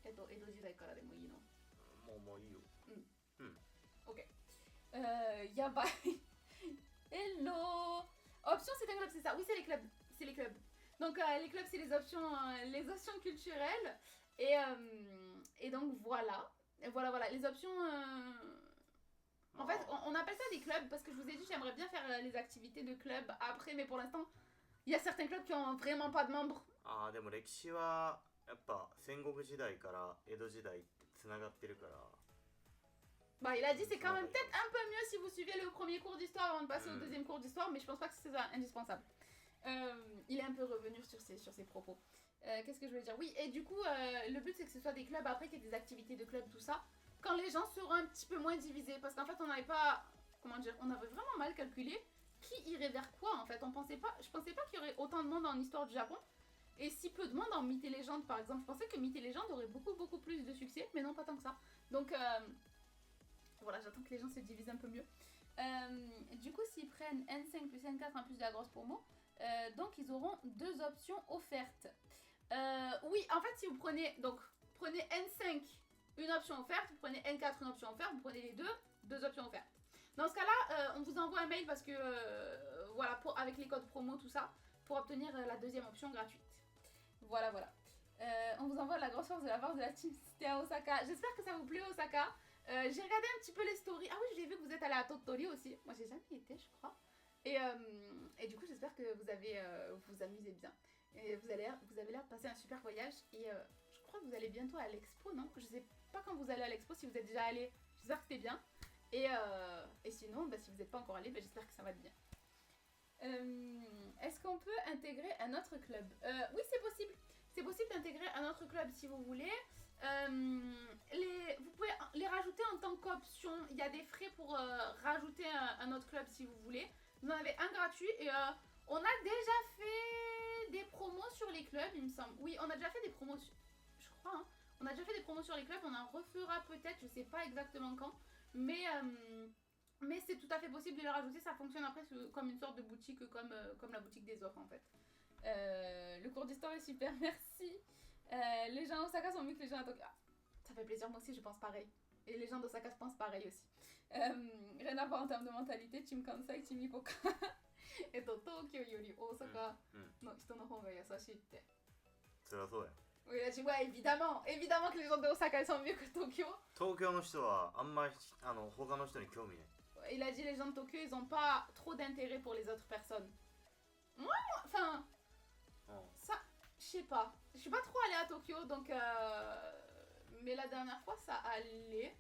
江戸時代からでもいいの？もういいよ。Ok. Yabai. Hello. Options, c'est un club, c'est ça. Oui, c'est les clubs. Donc les clubs, c'est les options culturelles. Et donc voilà. Les options... En fait, on appelle ça des clubs parce que je vous ai dit, j'aimerais bien faire les activités de club après, mais pour l'instant, il y a certains clubs qui ont vraiment pas de membres. でも歴史はやっぱ戦国時代から江戸時代つながってるから。Bah, il a dit c'est quand même peut-être un peu mieux si vous suivez le premier cours d'histoire avant de passer au deuxième cours d'histoire, mais je pense pas que c'est indispensable. Il est un peu revenu sur ses propos. Qu'est-ce que je voulais dire? Oui, et du coup, le but c'est que ce soit des clubs après, qu'il y ait des activités de club, tout ça, quand les gens seront un petit peu moins divisés. Parce qu'en fait, on n'avait pas... Comment dire? On avait vraiment mal calculé qui irait vers quoi en fait. Je pensais pas qu'il y aurait autant de monde en histoire du Japon. Et si peu de monde en mythes et légendes par exemple. Je pensais que mythes et légendes aurait beaucoup plus de succès, mais non, pas tant que ça. Donc... Voilà, j'attends que les gens se divisent un peu mieux. Du coup, s'ils prennent N5 plus N4 en plus de la grosse promo, donc ils auront 2 options offertes. Oui, en fait, si vous prenez N5, une option offerte, vous prenez N4, une option offerte, vous prenez les deux options offertes. Dans ce cas-là, on vous envoie un mail parce que, voilà, avec les codes promo, tout ça, pour obtenir la deuxième option gratuite. Voilà. On vous envoie la grosse force de la part de la team Cité à Osaka. J'espère que ça vous plaît, Osaka. J'ai regardé un petit peu les stories. Ah oui, j'ai vu que vous êtes allé à Tottori aussi. Moi, j'ai jamais été, je crois. Et du coup, j'espère que vous vous amusez bien. Et vous avez l'air de passer un super voyage. Et je crois que vous allez bientôt à l'expo, non? Je sais pas quand vous allez à l'expo. Si vous êtes déjà allé, j'espère que c'était bien. Et sinon, bah, si vous n'êtes pas encore allé, bah, j'espère que ça va être bien. Est-ce qu'on peut intégrer un autre club? Oui, c'est possible. C'est possible d'intégrer un autre club si vous voulez. Vous pouvez les rajouter en tant qu'option. Il y a des frais pour rajouter un autre club si vous voulez. Vous en avez un gratuit et on a déjà fait des promos sur les clubs, il me semble. Oui, on a déjà fait des promos, je crois. Hein. On a déjà fait des promos sur les clubs. On en refera peut-être, je sais pas exactement quand. Mais c'est tout à fait possible de les rajouter. Ça fonctionne après comme une sorte de boutique, comme la boutique des offres en fait. Le cours d'histoire est super, merci. Les gens à Osaka sont mieux que les gens à Tokyo. Ah, ça fait plaisir, moi aussi je pense pareil. Et les gens d'Osaka pensent pareil aussi. Rien à voir en termes de mentalité, Team Kansai, Team Ikoka. Et Tokyo yori Osaka no hito no hou ga yasashii tte. Oui, il a dit ouais, évidemment que les gens d'Osaka sont mieux que Tokyo. Tokyo no hito wa anma hoka no hito ni kyoumi nai. Il a dit les gens de Tokyo, ils ont pas trop d'intérêt pour les autres personnes. Moi, enfin... Ça... Je sais pas. Je suis pas trop allée à Tokyo, donc... Mais la dernière fois, ça allait.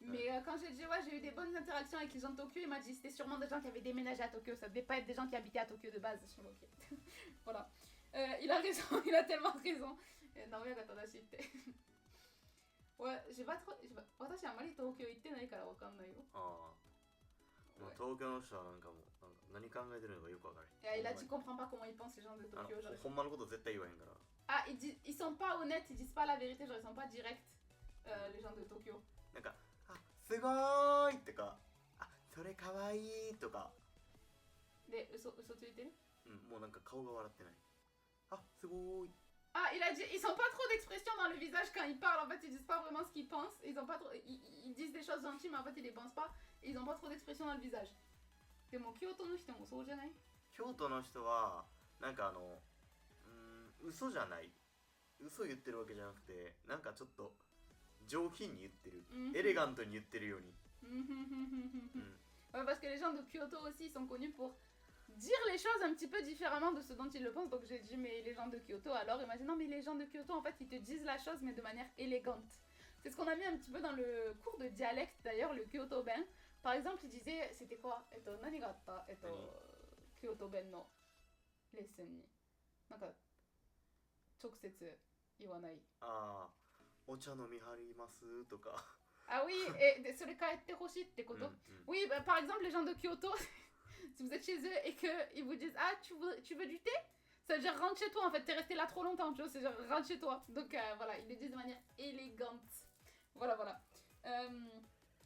Mais quand j'ai dit, ouais, j'ai eu des bonnes interactions avec les gens de Tokyo, il m'a dit c'était sûrement des gens qui avaient déménagé à Tokyo. Ça devait pas être des gens qui habitaient à Tokyo de base. Je suis ok. Voilà. Il a raison, il a tellement raison. Non, mais attends, ouais, j'ai pas trop... Watashi, あまり東京行ってないからわかんないよ。ああ。もう東京の人はなんかもう何考えてるのかよくわからへん。Il a dit comprend pas comment ils pensent les gens de Tokyo. ほんまのこと絶対言わへんから。Ah, ils sont pas honnêtes, ils disent pas la vérité, genre ils sont pas directs, les gens de Tokyo. なんか、あ、すごーいとか、あ、それかわいいとか。で、嘘ついてる？もうなんか顔が笑ってない。あ、すごーい。Ah, il a dit, ils ont pas trop d'expression dans le visage quand ils parlent, en fait ils disent pas vraiment ce qu'ils pensent, ils ont pas trop, ils disent des choses gentilles mais en fait ils les pensent pas, et ils ont pas trop d'expression dans le visage. でも京都の人もそうじゃない？京都の人はなんか嘘じゃない、嘘言ってるわけじゃなくて、なんかちょっと上品に言ってる、エレガントに言ってるように。Ouais, parce que les gens de Kyoto aussi sont connus pour dire les choses un petit peu différemment de ce dont ils le pensent. Donc j'ai dit mais les gens de Kyoto, alors il m'a dit non mais les gens de Kyoto en fait ils te disent la chose mais de manière élégante. C'est ce qu'on a mis un petit peu dans le cours de dialecte d'ailleurs, le Kyoto Ben. Par exemple il disait, c'était quoi? Nani ga atta? Kyoto Ben no lesson ni. Naka 直接言わない。ああ、お茶飲みはりますとか。Ah oui, et それ帰ってほしいってこと？Oui, bah, par exemple les gens de Kyoto, si vous êtes chez eux et qu'ils vous disent ah tu veux du thé, ça veut dire rentre chez toi en fait, t'es resté là trop longtemps, tu vois, c'est genre rentre chez toi. Donc voilà, ils le disent de manière élégante. Voilà.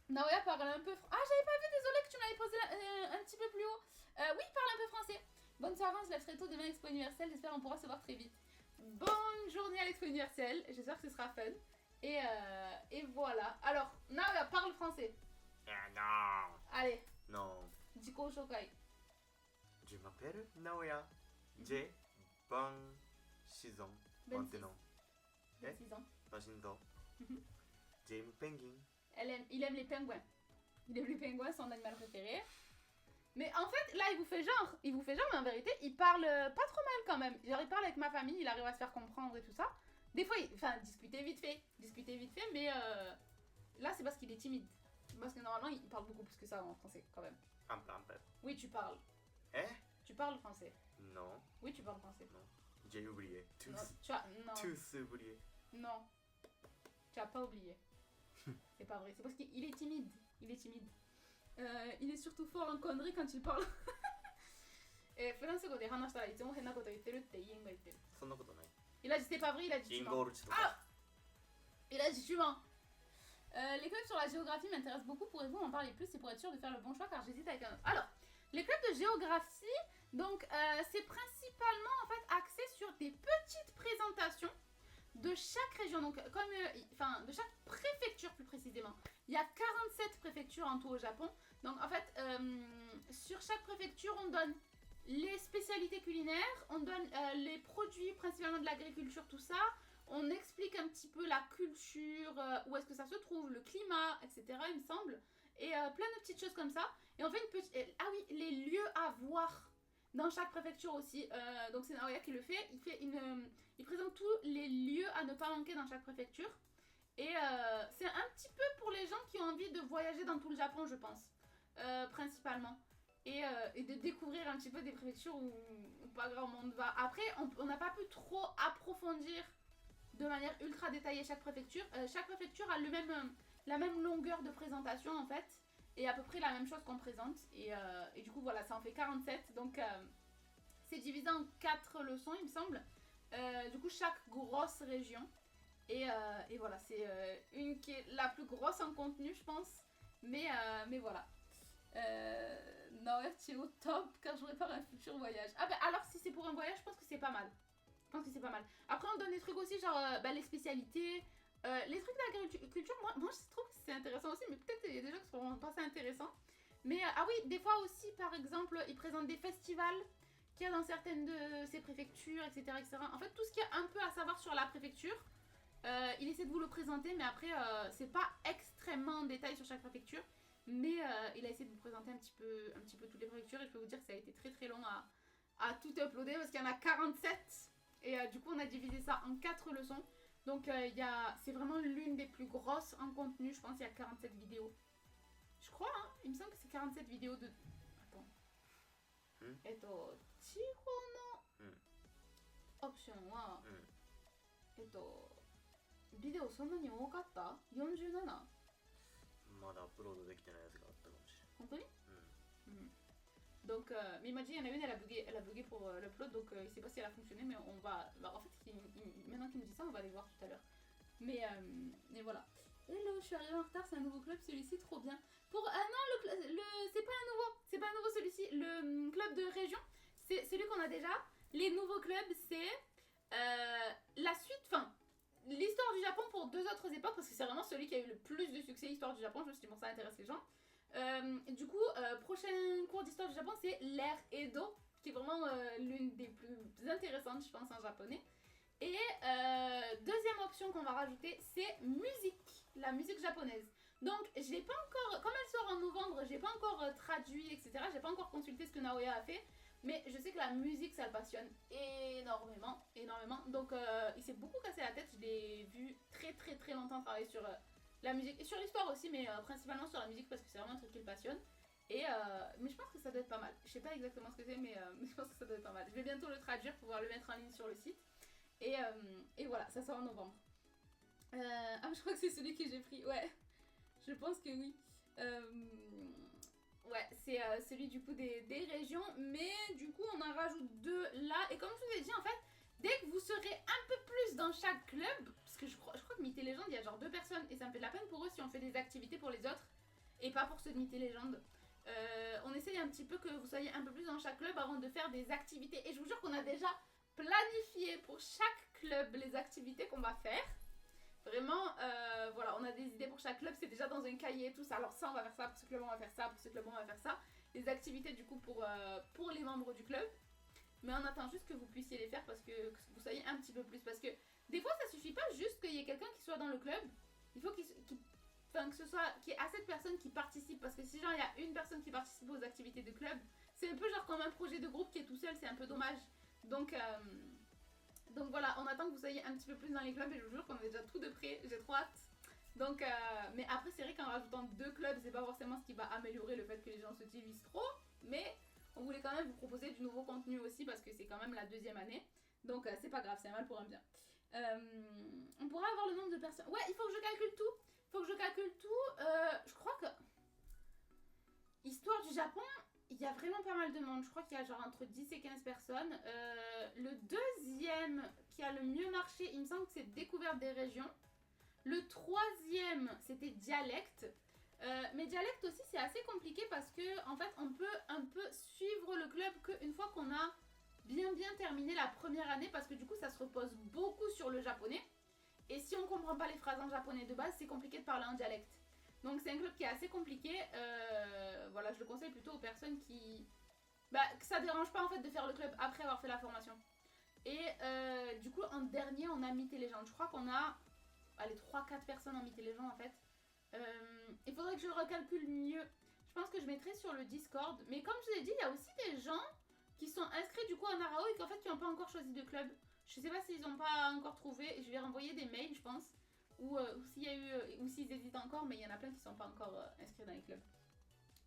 Naoya parle un peu... Ah j'avais pas vu, désolé que tu m'avais posé un petit peu plus haut. Oui, il parle un peu français. Bonne soirée, on se lève très tôt demain à l'Expo Universelle, j'espère qu'on pourra se voir très vite. Bonne journée à l'Expo Universelle, j'espère que ce sera fun. Et voilà. Alors, Naoya parle français. Non. Allez. Non. 自己紹介。Je m'appelle Naoya. J'ai 26 ans. 26 ans. 26 ans. 26 ans. J'aime penguin. Il aime les pingouins. Il aime les pingouins, son animal préféré. Mais en fait, là, il vous fait genre, mais en vérité, il parle pas trop mal quand même. Genre, il parle avec ma famille, il arrive à se faire comprendre et tout ça. Des fois, discuter vite fait, mais là, c'est parce qu'il est timide. Parce que normalement, il parle beaucoup plus que ça en français, quand même. Un peu. Oui, tu parles. Tu parles français. Non. Oui, tu parles français. Non. J'ai oublié. Tous. Non. Tous oublié. Non. Tu as pas oublié. C'est pas vrai. C'est parce qu'il est timide. Il est surtout fort en conneries quand il parle. フランス語で話したらいつも変なこと言ってるってインが言ってる。そんなことない。Il a dit c'est pas vrai, il a dit tu mens. Ah! Il a dit tu mens. Les clubs sur la géographie m'intéressent beaucoup. Pourriez-vous m'en parler plus? C'est pour être sûr de faire le bon choix car j'hésite avec un autre. Alors, les clubs de géographie, donc c'est principalement en fait axé sur des petites présentations de chaque région, donc de chaque préfecture plus précisément. Il y a 47 préfectures en tout au Japon. Donc en fait, sur chaque préfecture, on donne les spécialités culinaires, on donne les produits principalement de l'agriculture, tout ça. On explique un petit peu la culture, où est-ce que ça se trouve, le climat, etc. il me semble. Et plein de petites choses comme ça. Et on fait une petite... Ah oui, les lieux à voir dans chaque préfecture aussi. Donc c'est Naoya qui le fait. Il présente tous les lieux à ne pas manquer dans chaque préfecture. Et c'est un petit peu pour les gens qui ont envie de voyager dans tout le Japon, je pense. Principalement. Et de découvrir un petit peu des préfectures où pas grand monde va. Après, on n'a pas pu trop approfondir de manière ultra détaillée chaque préfecture. Chaque préfecture a la même longueur de présentation en fait. Et à peu près la même chose qu'on présente. Et du coup, voilà, ça en fait 47. Donc, c'est divisé en 4 leçons, il me semble. Du coup, chaque grosse région. Et voilà, c'est une qui est la plus grosse en contenu, je pense. Mais voilà. Noël, tu es au top car je prépare un futur voyage. Ah ben alors, si c'est pour un voyage, je pense que c'est pas mal. Après, on donne des trucs aussi, genre les spécialités. Les trucs d'agriculture, moi je trouve que c'est intéressant aussi, mais peut-être il y a des gens qui seront pas assez intéressants. Mais ah oui, des fois aussi, par exemple, ils présentent des festivals qu'il y a dans certaines de ces préfectures, etc., etc. En fait, tout ce qu'il y a un peu à savoir sur la préfecture, il essaie de vous le présenter, mais après, c'est pas extrêmement en détail sur chaque préfecture. Mais il a essayé de vous présenter un petit peu toutes les préfectures, et je peux vous dire que ça a été très très long à tout uploader parce qu'il y en a 47. Et du coup, on a divisé ça en 4 leçons. Donc, c'est vraiment l'une des plus grosses en contenu. Je pense qu'il y a 47 vidéos. Je crois, hein. Il me semble que c'est 47 vidéos de... Attends. Chiho no option wa... ビデオそんなに多かった ?47? まだアップロードできてないやつがあったかもしれない。本当にDonc, mais il m'a dit, il y en a une, elle a bugué pour l'upload, donc il sait pas si elle a fonctionné, mais on va... Bah, en fait, maintenant qu'il me dit ça, on va aller voir tout à l'heure. Mais voilà. Hello, je suis arrivée en retard, c'est un nouveau club, celui-ci, trop bien. Ah non, c'est pas un nouveau celui-ci, le club de région, c'est celui qu'on a déjà. Les nouveaux clubs, c'est la suite, enfin, l'histoire du Japon pour 2 autres époques, parce que c'est vraiment celui qui a eu le plus de succès, l'histoire du Japon, je me suis dit, bon, ça intéresse les gens. Du coup, prochain cours d'histoire du Japon, c'est l'ère Edo, qui est vraiment l'une des plus intéressantes, je pense, en japonais. Et deuxième option qu'on va rajouter, c'est musique, la musique japonaise. Donc, je l'ai pas encore, comme elle sort en novembre, j'ai pas encore traduit, etc. J'ai pas encore consulté ce que Naoya a fait, mais je sais que la musique, ça le passionne énormément. Donc, il s'est beaucoup cassé la tête. Je l'ai vu très longtemps travailler sur la musique et sur l'histoire aussi, mais principalement sur la musique parce que c'est vraiment un truc qui le passionne. Mais je pense que ça doit être pas mal. Je sais pas exactement ce que c'est, mais je pense que ça doit être pas mal. Je vais bientôt le traduire pour pouvoir le mettre en ligne sur le site. Et voilà, ça sort en novembre. Je crois que c'est celui que j'ai pris. Ouais, je pense que oui. Ouais, c'est celui du coup des régions. Mais du coup, on en rajoute 2 là. Et comme je vous ai dit, en fait, dès que vous serez un peu plus dans chaque club, parce que je crois que Mythé Légende, il y a genre 2 personnes. Et ça me fait de la peine pour eux si on fait des activités pour les autres. Et pas pour ceux de Mythé Légende. On essaye un petit peu que vous soyez un peu plus dans chaque club avant de faire des activités. Et je vous jure qu'on a déjà planifié pour chaque club les activités qu'on va faire. Vraiment, voilà, on a des idées pour chaque club, c'est déjà dans un cahier, tout ça. Alors ça, on va faire ça, pour ce club, on va faire ça, pour ce club, on va faire ça. Les activités, du coup, pour les membres du club. Mais on attend juste que vous puissiez les faire parce que vous soyez un petit peu plus. Parce que des fois, ça suffit pas juste qu'il y ait quelqu'un qui soit dans le club. Il faut qu'il y ait assez de personnes qui participent. Parce que si genre, il y a une personne qui participe aux activités de club, c'est un peu genre comme un projet de groupe qui est tout seul, c'est un peu dommage. Donc voilà, on attend que vous soyez un petit peu plus dans les clubs et je vous jure qu'on est déjà tout de près, j'ai trop hâte. Donc, mais après c'est vrai qu'en rajoutant 2 clubs, c'est pas forcément ce qui va améliorer le fait que les gens se divisent trop, mais on voulait quand même vous proposer du nouveau contenu aussi parce que c'est quand même la 2e année. Donc c'est pas grave, c'est un mal pour un bien. On pourra avoir le nombre de personnes. Ouais, il faut que je calcule tout. Je crois que Histoire du Japon, il y a vraiment pas mal de monde. Je crois qu'il y a genre entre 10 et 15 personnes. Le 2e qui a le mieux marché, il me semble que c'est Découverte des régions. Le 3e, c'était Dialecte. Mais Dialecte aussi, c'est assez compliqué parce que en fait, on peut un peu suivre le club qu'une fois qu'on a bien terminé la première année parce que du coup, ça se repose beaucoup sur le japonais. Et si on comprend pas les phrases en japonais de base, c'est compliqué de parler en dialecte. Donc c'est un club qui est assez compliqué. Voilà, je le conseille plutôt aux personnes que ça dérange pas en fait de faire le club après avoir fait la formation. Et du coup en dernier on a Mythé Légende. Je crois qu'on a 3-4 personnes en Mythé Légende en fait. Il faudrait que je recalcule mieux. Je pense que je mettrai sur le Discord. Mais comme je vous ai dit, il y a aussi des gens qui sont inscrits du coup à Narao et qui n'ont pas encore choisi de club. Je sais pas s'ils n'ont pas encore trouvé. Je vais renvoyer des mails je pense. Ou s'ils hésitent encore, mais il y en a plein qui ne sont pas encore inscrits dans les clubs.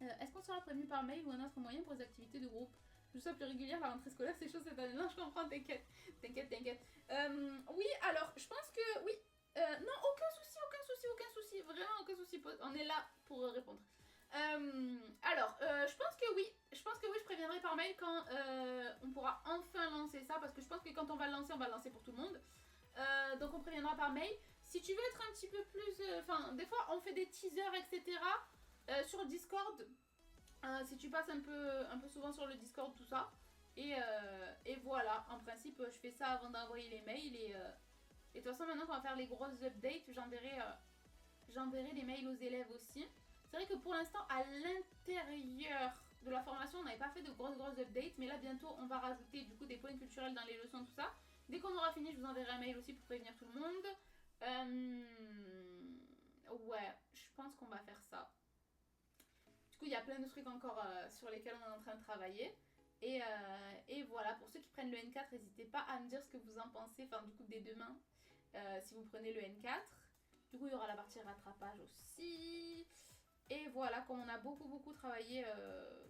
Est-ce qu'on sera prévenu par mail ou un autre moyen pour les activités de groupe? Je sois plus régulière, la rentrée scolaire c'est chaud cette année. Non, je comprends, t'inquiète. Oui, alors, je pense que oui. Non, aucun souci, vraiment aucun souci. On est là pour répondre. Alors, je pense que oui, je préviendrai par mail quand on pourra enfin lancer ça, parce que je pense que quand on va le lancer pour tout le monde. Donc on préviendra par mail. Si tu veux être un petit peu plus... des fois on fait des teasers, etc. Sur Discord. Si tu passes un peu souvent sur le Discord, tout ça. Et voilà, en principe je fais ça avant d'envoyer les mails. Et de toute façon maintenant qu'on va faire les grosses updates, j'enverrai les mails aux élèves aussi. C'est vrai que pour l'instant à l'intérieur de la formation on n'avait pas fait de grosses updates. Mais là bientôt on va rajouter du coup des points culturels dans les leçons, tout ça. Dès qu'on aura fini je vous enverrai un mail aussi pour prévenir tout le monde. Ouais, je pense qu'on va faire ça. Du coup, il y a plein de trucs encore sur lesquels on est en train de travailler. Et voilà, pour ceux qui prennent le N4, n'hésitez pas à me dire ce que vous en pensez, enfin du coup dès demain, si vous prenez le N4. Du coup, il y aura la partie rattrapage aussi. Et voilà, comme on a beaucoup travaillé,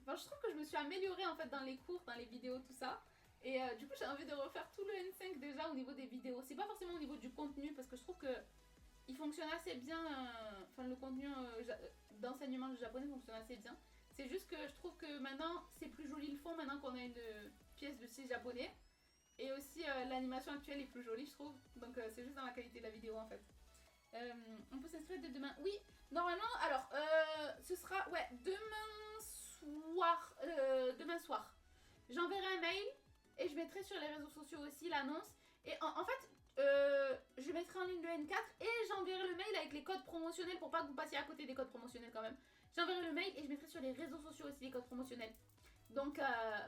je trouve que je me suis améliorée en fait dans les cours, dans les vidéos, tout ça. Et du coup, j'ai envie de refaire tout le N5 déjà au niveau des vidéos. C'est pas forcément au niveau du contenu, parce que je trouve que il fonctionne assez bien, le contenu d'enseignement du japonais fonctionne assez bien. C'est juste que je trouve que maintenant, c'est plus joli le fond, maintenant qu'on a une pièce de style japonais. Et aussi, l'animation actuelle est plus jolie, je trouve. Donc, c'est juste dans la qualité de la vidéo, en fait. On peut s'inscrire dès demain. Oui, normalement, alors, ce sera, demain soir. J'enverrai un mail et je mettrai sur les réseaux sociaux aussi l'annonce. Et en fait, je mettrai en ligne le N4 et j'enverrai le mail avec les codes promotionnels pour pas que vous passiez à côté des codes promotionnels quand même. J'enverrai le mail et je mettrai sur les réseaux sociaux aussi les codes promotionnels. Donc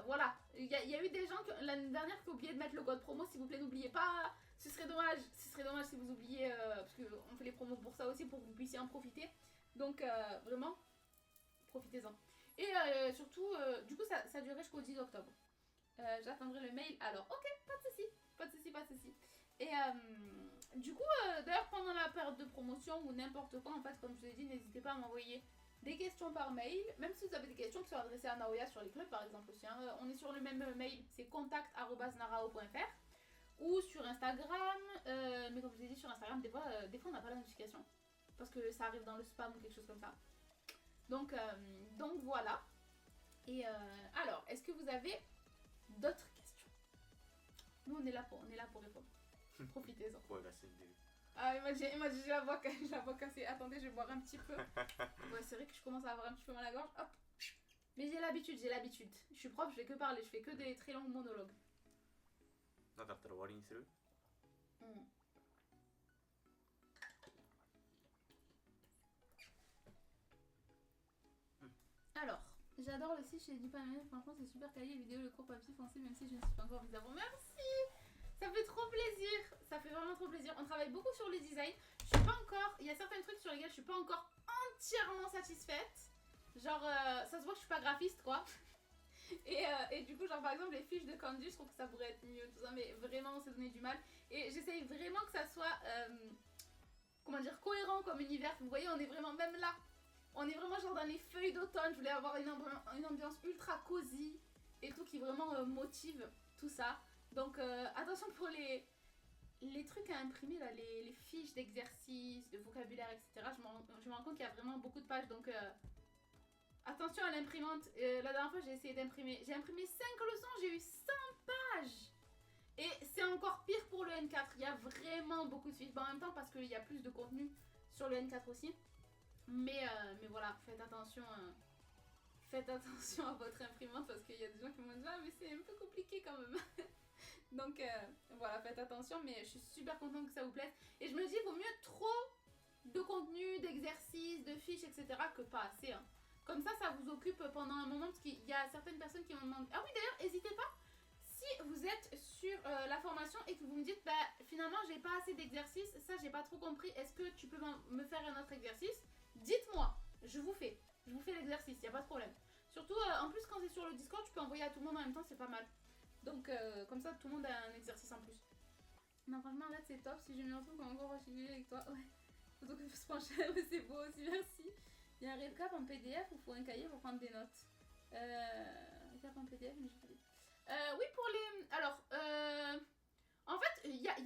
voilà, il y a eu des gens l'année dernière qui ont oublié de mettre le code promo, s'il vous plaît n'oubliez pas, ce serait dommage si vous oubliez, parce qu'on fait les promos pour ça aussi, pour que vous puissiez en profiter. Donc vraiment, profitez-en. Et surtout, du coup ça durerait jusqu'au 10 octobre. J'attendrai le mail alors, ok, pas de soucis. Et du coup, d'ailleurs pendant la période de promotion ou n'importe quoi, en fait, comme je vous ai dit, n'hésitez pas à m'envoyer des questions par mail, même si vous avez des questions qui sont adressées à Naoya sur les clubs par exemple aussi. Hein. On est sur le même mail, c'est contact@narao.fr ou sur Instagram, mais comme je vous ai dit sur Instagram, des fois on n'a pas la notification parce que ça arrive dans le spam ou quelque chose comme ça. Donc voilà. Et alors, est-ce que vous avez d'autres questions? Nous on est là pour répondre. Profitez-en. Ah, imagine, j'ai la voix cassée. Attendez, je vais boire un petit peu. Ouais, c'est vrai que je commence à avoir un petit peu mal à la gorge. Hop. Mais j'ai l'habitude. Je suis prof, je fais que parler, je fais que des très longs monologues. Alors, j'adore le site chez Dupamel, franchement c'est super quali, les vidéos, le cours papier français, même si je ne suis pas encore mise à fond. Merci! Ça fait trop plaisir, ça fait vraiment trop plaisir. On travaille beaucoup sur le design. Je suis pas encore, il y a certains trucs sur lesquels je suis pas encore entièrement satisfaite. Genre, ça se voit que je suis pas graphiste quoi. Et du coup, genre par exemple, les fiches de kanji, je trouve que ça pourrait être mieux, tout ça, mais vraiment on s'est donné du mal. Et j'essaye vraiment que ça soit, cohérent comme univers. Vous voyez, on est vraiment même là. On est vraiment genre dans les feuilles d'automne. Je voulais avoir une ambiance ultra cosy et tout qui vraiment motive tout ça. Donc attention pour les trucs à imprimer, là, les fiches d'exercice, de vocabulaire, etc. Je me rends compte qu'il y a vraiment beaucoup de pages, donc attention à l'imprimante. La dernière fois, j'ai essayé d'imprimer. J'ai imprimé 5 leçons, j'ai eu 100 pages. Et c'est encore pire pour le N4. Il y a vraiment beaucoup de fiches. Bon, en même temps, parce qu'il y a plus de contenu sur le N4 aussi. Mais voilà, faites attention à votre imprimante parce qu'il y a des gens qui m'ont dit ah mais c'est un peu compliqué quand même. Donc voilà, faites attention, mais je suis super contente que ça vous plaise. Et je me dis, il vaut mieux trop de contenu, d'exercices, de fiches, etc. que pas assez. Hein. Comme ça vous occupe pendant un moment, parce qu'il y a certaines personnes qui m'ont demandé... Ah oui, d'ailleurs, n'hésitez pas, si vous êtes sur la formation et que vous me dites, bah finalement, j'ai pas assez d'exercices, ça j'ai pas trop compris, est-ce que tu peux me faire un autre exercice? Dites-moi, je vous fais l'exercice, y a pas de problème. Surtout, en plus, quand c'est sur le Discord, tu peux envoyer à tout le monde en même temps, c'est pas mal. Donc, comme ça, tout le monde a un exercice en plus. Non, franchement, là, c'est top. Si je me retrouve encore rechiler avec toi, ouais. Faut que je se penche, c'est beau aussi, merci. Il y a un recap en PDF ou faut un cahier pour prendre des notes? Recap en PDF, mais je vais... oui, pour les... Alors, en fait, il y a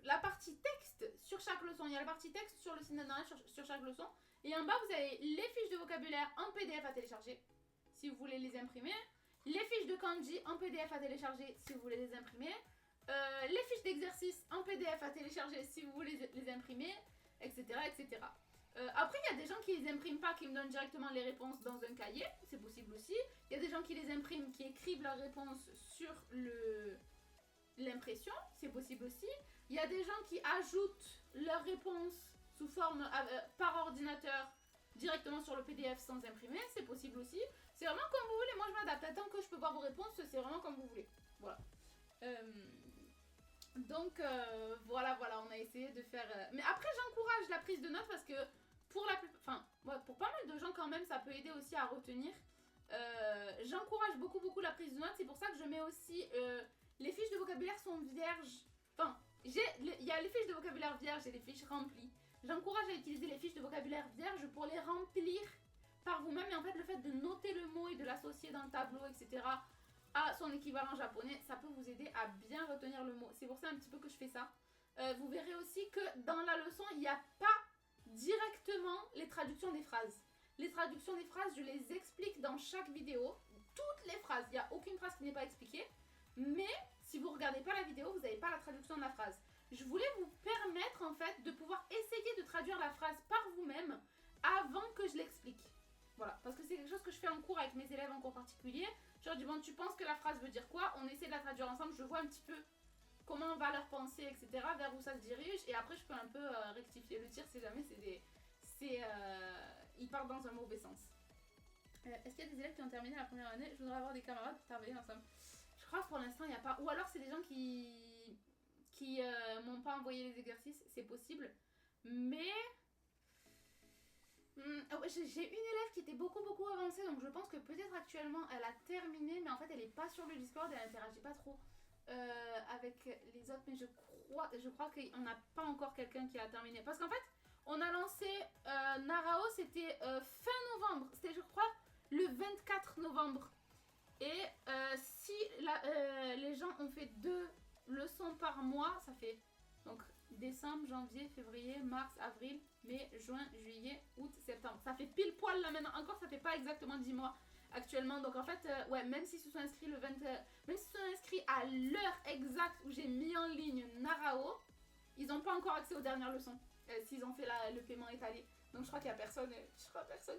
la partie texte sur chaque leçon. Il y a la partie texte sur le site internet sur chaque leçon. Et en bas, vous avez les fiches de vocabulaire en PDF à télécharger, si vous voulez les imprimer. Les fiches de kanji en PDF à télécharger, si vous voulez les imprimer. Les fiches d'exercice en PDF à télécharger, si vous voulez les imprimer, etc. etc. Après, il y a des gens qui les impriment pas, qui me donnent directement les réponses dans un cahier. C'est possible aussi. Il y a des gens qui les impriment, qui écrivent leurs réponses sur l'impression. C'est possible aussi. Il y a des gens qui ajoutent leurs réponses sous forme par ordinateur directement sur le PDF sans imprimer. C'est possible aussi. C'est vraiment comme vous voulez. Moi, je m'adapte. Tant que je peux voir vos réponses, c'est vraiment comme vous voulez. Voilà. Donc, voilà, on a essayé de faire... Mais après, j'encourage la prise de notes parce que pour pas mal de gens, quand même, ça peut aider aussi à retenir. j'encourage beaucoup la prise de notes. C'est pour ça que je mets aussi les fiches de vocabulaire sont vierges. Enfin, il y a les fiches de vocabulaire vierges et les fiches remplies. J'encourage à utiliser les fiches de vocabulaire vierges pour les remplir par vous-même. Et en fait, le fait de noter le mot et de l'associer dans le tableau, etc., à son équivalent japonais, ça peut vous aider à bien retenir le mot. C'est pour ça un petit peu que je fais ça. Vous verrez aussi que dans la leçon, il n'y a pas directement les traductions des phrases. Les traductions des phrases, je les explique dans chaque vidéo. Toutes les phrases, il n'y a aucune phrase qui n'est pas expliquée. Mais si vous ne regardez pas la vidéo, vous n'avez pas la traduction de la phrase. Je voulais vous permettre en fait de pouvoir essayer de traduire la phrase par vous-même avant que je l'explique. Voilà, parce que c'est quelque chose que je fais en cours avec mes élèves en cours particulier. Je leur dis, bon, tu penses que la phrase veut dire quoi? On essaie de la traduire ensemble, je vois un petit peu comment va leur pensée, etc., vers où ça se dirige, et après je peux un peu rectifier le tir si jamais ils partent dans un mauvais sens. Est-ce qu'il y a des élèves qui ont terminé la première année? Je voudrais avoir des camarades pour travailler ensemble. Je crois que pour l'instant il n'y a pas, ou alors c'est des gens qui m'ont pas envoyé les exercices, c'est possible, mais j'ai une élève qui était beaucoup avancée, donc je pense que peut-être actuellement elle a terminé, mais en fait elle est pas sur le Discord, elle interagit pas trop avec les autres, mais je crois qu'on n'a pas encore quelqu'un qui a terminé, parce qu'en fait on a lancé Narao, c'était fin novembre, c'était je crois le 24 novembre, et si les gens ont fait 2 leçons par mois, ça fait donc décembre, janvier, février, mars, avril, mai, juin, juillet, août, septembre. Ça fait pile poil là maintenant. Encore, ça fait pas exactement 10 mois actuellement. Donc en fait, ouais, même s'ils se sont inscrits même s'ils se sont inscrits à l'heure exacte où j'ai mis en ligne Narao, ils n'ont pas encore accès aux dernières leçons. S'ils ont fait le paiement étalé. Donc je crois qu'il y a personne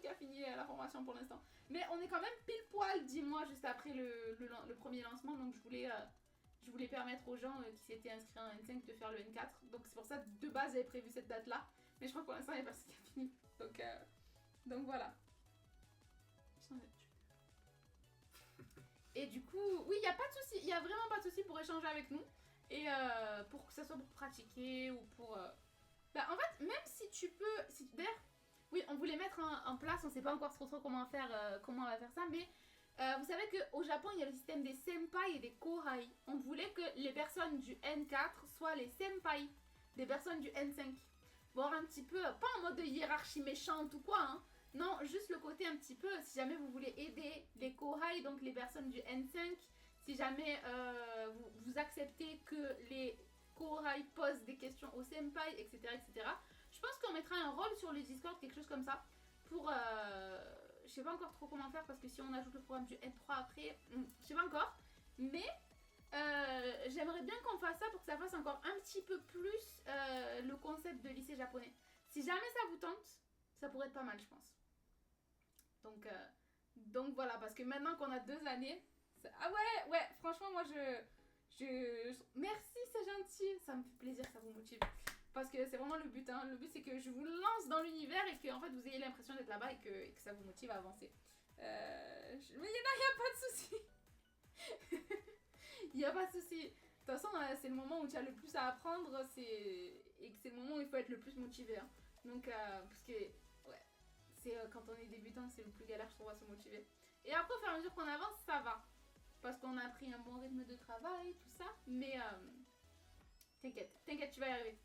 qui a fini la formation pour l'instant. Mais on est quand même pile poil 10 mois juste après le premier lancement. Donc je voulais permettre aux gens qui s'étaient inscrits en N5 de faire le N4. Donc c'est pour ça que de base j'avais prévu cette date là. Mais je crois que pour l'instant il n'y a personne qui a fini. Donc voilà. Et du coup, oui, il n'y a pas de souci. Il n'y a vraiment pas de souci pour échanger avec nous. Et pour que ça soit pour pratiquer ou pour... en fait, même si tu peux... D'ailleurs, oui, on voulait mettre en place, on ne sait pas encore trop comment on va faire ça, mais... vous savez qu'au Japon, il y a le système des senpai et des kohai. On voulait que les personnes du N4 soient les senpai des personnes du N5. Voir un petit peu, pas en mode de hiérarchie méchante ou quoi, hein. Non, juste le côté un petit peu, si jamais vous voulez aider les kohai, donc les personnes du N5, si jamais vous acceptez que les kohai posent des questions aux senpai, etc., etc. Je pense qu'on mettra un rôle sur le Discord, quelque chose comme ça, pour... je sais pas encore trop comment faire parce que si on ajoute le programme du N3 après, je sais pas encore. Mais j'aimerais bien qu'on fasse ça pour que ça fasse encore un petit peu plus le concept de lycée japonais. Si jamais ça vous tente, ça pourrait être pas mal, je pense. Donc voilà, parce que maintenant qu'on a 2 années... Ah ouais, franchement, moi merci, c'est gentil. Ça me fait plaisir que ça vous motive. Parce que c'est vraiment le but, hein. Le but c'est que je vous lance dans l'univers et que en fait vous ayez l'impression d'être là-bas et que ça vous motive à avancer. Mais il n'y a pas de souci. Il n'y a pas de souci. De toute façon, c'est le moment où tu as le plus à apprendre et que c'est le moment où il faut être le plus motivé. Hein. Donc, parce que ouais, c'est quand on est débutant, c'est le plus galère, je trouve, à se motiver. Et après, au fur et à mesure qu'on avance, ça va. Parce qu'on a pris un bon rythme de travail, tout ça. Mais t'inquiète, tu vas y arriver.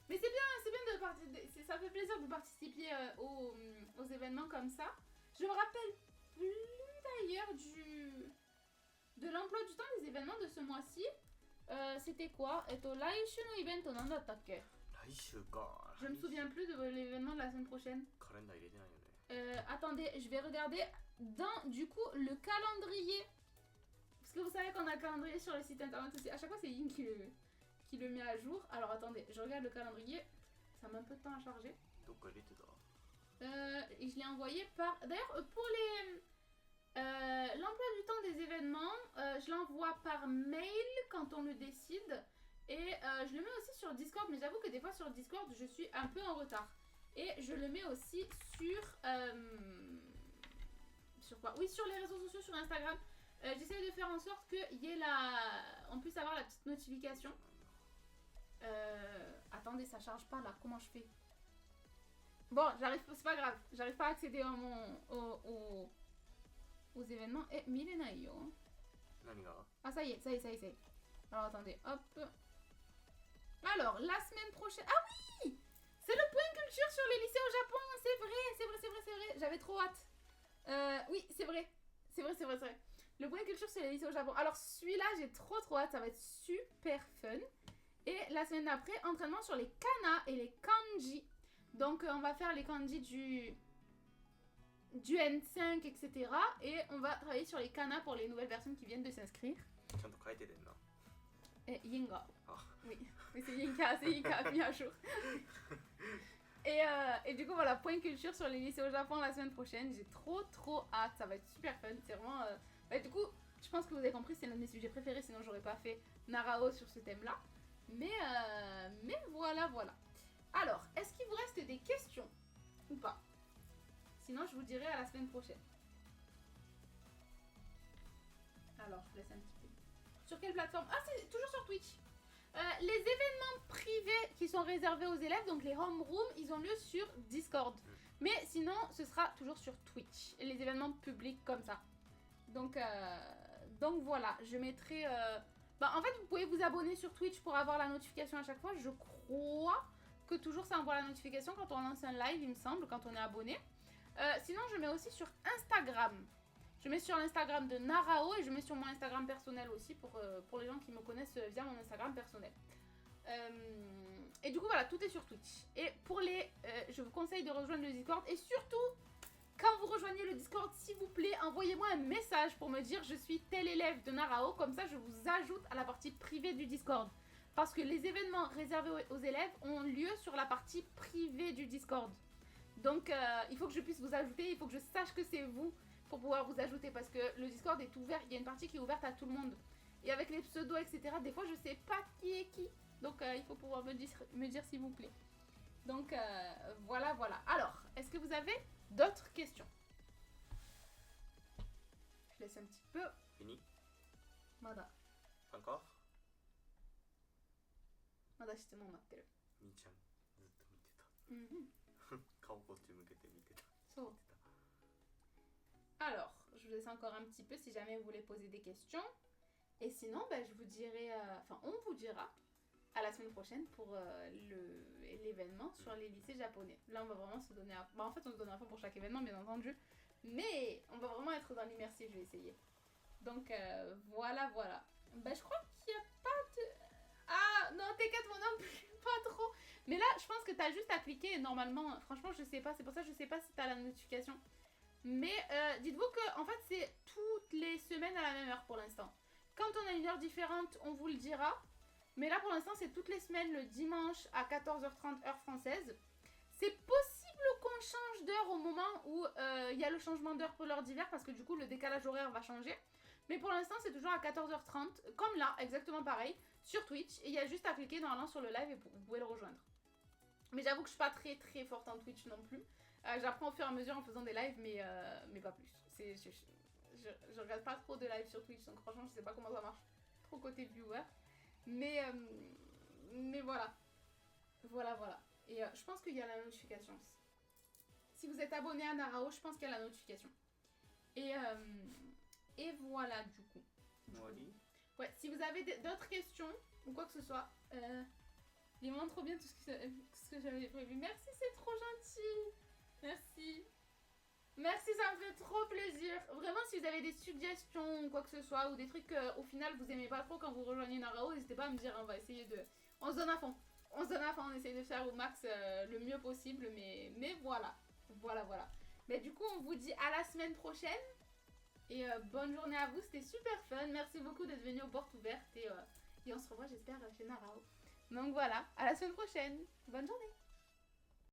Mais c'est bien de participer, ça fait plaisir de participer aux événements comme ça. Je me rappelle plus d'ailleurs de l'emploi du temps des événements de ce mois-ci. C'était quoi? Laishu no evento nandattakke? Je me souviens plus de l'événement de la semaine prochaine. Attendez, je vais regarder dans du coup le calendrier. Parce que vous savez qu'on a un calendrier sur le site internet aussi. À chaque fois c'est Yin qui le met à jour. Alors attendez, je regarde le calendrier. Ça met un peu de temps à charger. Et je l'ai envoyé par... D'ailleurs, pour l'emploi du temps des événements, je l'envoie par mail quand on le décide. Et je le mets aussi sur Discord. Mais j'avoue que des fois sur Discord, je suis un peu en retard. Et je le mets aussi sur... sur quoi? Oui, sur les réseaux sociaux, sur Instagram. J'essaie de faire en sorte on puisse avoir la petite notification. Attendez, ça charge pas là, comment je fais? Bon, c'est pas grave, j'arrive pas à accéder aux événements et Milenaio. 何が Ah, ça y est. Alors, attendez, hop. Alors, la semaine prochaine... Ah oui! C'est le point culture sur les lycées au Japon. C'est vrai. J'avais trop hâte. Oui, c'est vrai. Le point culture sur les lycées au Japon. Alors, celui-là, j'ai trop hâte. Ça va être super fun. Et la semaine d'après, entraînement sur les kana et les kanji. Donc, on va faire les kanji du N5, etc. Et on va travailler sur les kana pour les nouvelles personnes qui viennent de s'inscrire. ちゃんと書いててんな。 Yinga. Ah. Oui, c'est Yinka, mis à jour. Et du coup, voilà, point culture sur les lycées au Japon la semaine prochaine. J'ai trop hâte. Ça va être super fun. C'est vraiment. Du coup, je pense que vous avez compris, c'est l'un de mes sujets préférés. Sinon, j'aurais pas fait Narao sur ce thème-là. Mais voilà. Alors, est-ce qu'il vous reste des questions ou pas? Sinon, je vous dirai à la semaine prochaine. Alors, je vous laisse un petit peu. Sur quelle plateforme? Ah, c'est toujours sur Twitch. Les événements privés qui sont réservés aux élèves, donc les homerooms, ils ont lieu sur Discord. Mais sinon, ce sera toujours sur Twitch. Et les événements publics comme ça. Donc voilà, je mettrai... en fait, vous pouvez vous abonner sur Twitch pour avoir la notification à chaque fois. Je crois que toujours ça envoie la notification quand on lance un live, il me semble, quand on est abonné. Sinon, je mets aussi sur Instagram. Je mets sur l'Instagram de Narao et je mets sur mon Instagram personnel aussi pour les gens qui me connaissent via mon Instagram personnel. Et du coup, voilà, tout est sur Twitch. Et pour je vous conseille de rejoindre le Discord. Et surtout, quand vous rejoignez le Discord, s'il vous plaît, envoyez-moi un message pour me dire je suis tel élève de Narao. Comme ça, je vous ajoute à la partie privée du Discord. Parce que les événements réservés aux élèves ont lieu sur la partie privée du Discord. Donc, il faut que je puisse vous ajouter, il faut que je sache que c'est vous pour pouvoir vous ajouter. Parce que le Discord est ouvert, il y a une partie qui est ouverte à tout le monde. Et avec les pseudos, etc., des fois, je sais pas qui est qui. Donc, il faut pouvoir me dire s'il vous plaît. Donc, voilà. Alors, est-ce que vous avez d'autres questions? Je laisse un petit peu. Fini? Mada. Encore? まだ質問待ってる。みーちゃんずっと見てた。Mhm. 顔こっち向けて見てた。 So. Alors, je vous laisse encore un petit peu si jamais vous voulez poser des questions. Et sinon, je vous dirai, on vous dira à la semaine prochaine pour l'événement sur les lycées japonais. Là, on va vraiment se donner en fait, on se donne un fond pour chaque événement, bien entendu. Mais on va vraiment être dans l'immersif, je vais essayer. Donc, voilà. Je crois qu'il n'y a pas de... Ah, non, T4, moi non plus, pas trop. Mais là, je pense que tu as juste à cliquer et normalement, franchement, je sais pas. C'est pour ça que je sais pas si tu as la notification. Mais dites-vous que, en fait, c'est toutes les semaines à la même heure pour l'instant. Quand on a une heure différente, on vous le dira. Mais là, pour l'instant, c'est toutes les semaines, le dimanche à 14h30 heure française. C'est possible qu'on change d'heure au moment où il y a le changement d'heure pour l'heure d'hiver, parce que du coup, le décalage horaire va changer. Mais pour l'instant, c'est toujours à 14h30, comme là, exactement pareil, sur Twitch. Et il y a juste à cliquer normalement sur le live et vous pouvez le rejoindre. Mais j'avoue que je suis pas très forte en Twitch non plus. J'apprends au fur et à mesure en faisant des lives, mais pas plus. Je regarde pas trop de live sur Twitch, donc franchement, je sais pas comment ça marche. Trop côté viewer. Mais voilà. Et je pense qu'il y a la notification aussi. Si vous êtes abonné à Narao, je pense qu'il y a la notification. Et voilà, du coup. Ouais, si vous avez d'autres questions ou quoi que ce soit, il montre trop bien tout ce que j'avais prévu. Merci, c'est trop gentil. Merci, ça me fait trop plaisir. Vraiment, si vous avez des suggestions ou quoi que ce soit, ou des trucs au final vous aimez pas trop quand vous rejoignez Narao, n'hésitez pas à me dire. On va essayer de... On se donne à fond. On essaye de faire au max le mieux possible. Mais voilà. Mais du coup, on vous dit à la semaine prochaine. Et bonne journée à vous. C'était super fun. Merci beaucoup d'être venu aux portes ouvertes. Et on se revoit, j'espère, chez Narao. Donc voilà. À la semaine prochaine. Bonne journée.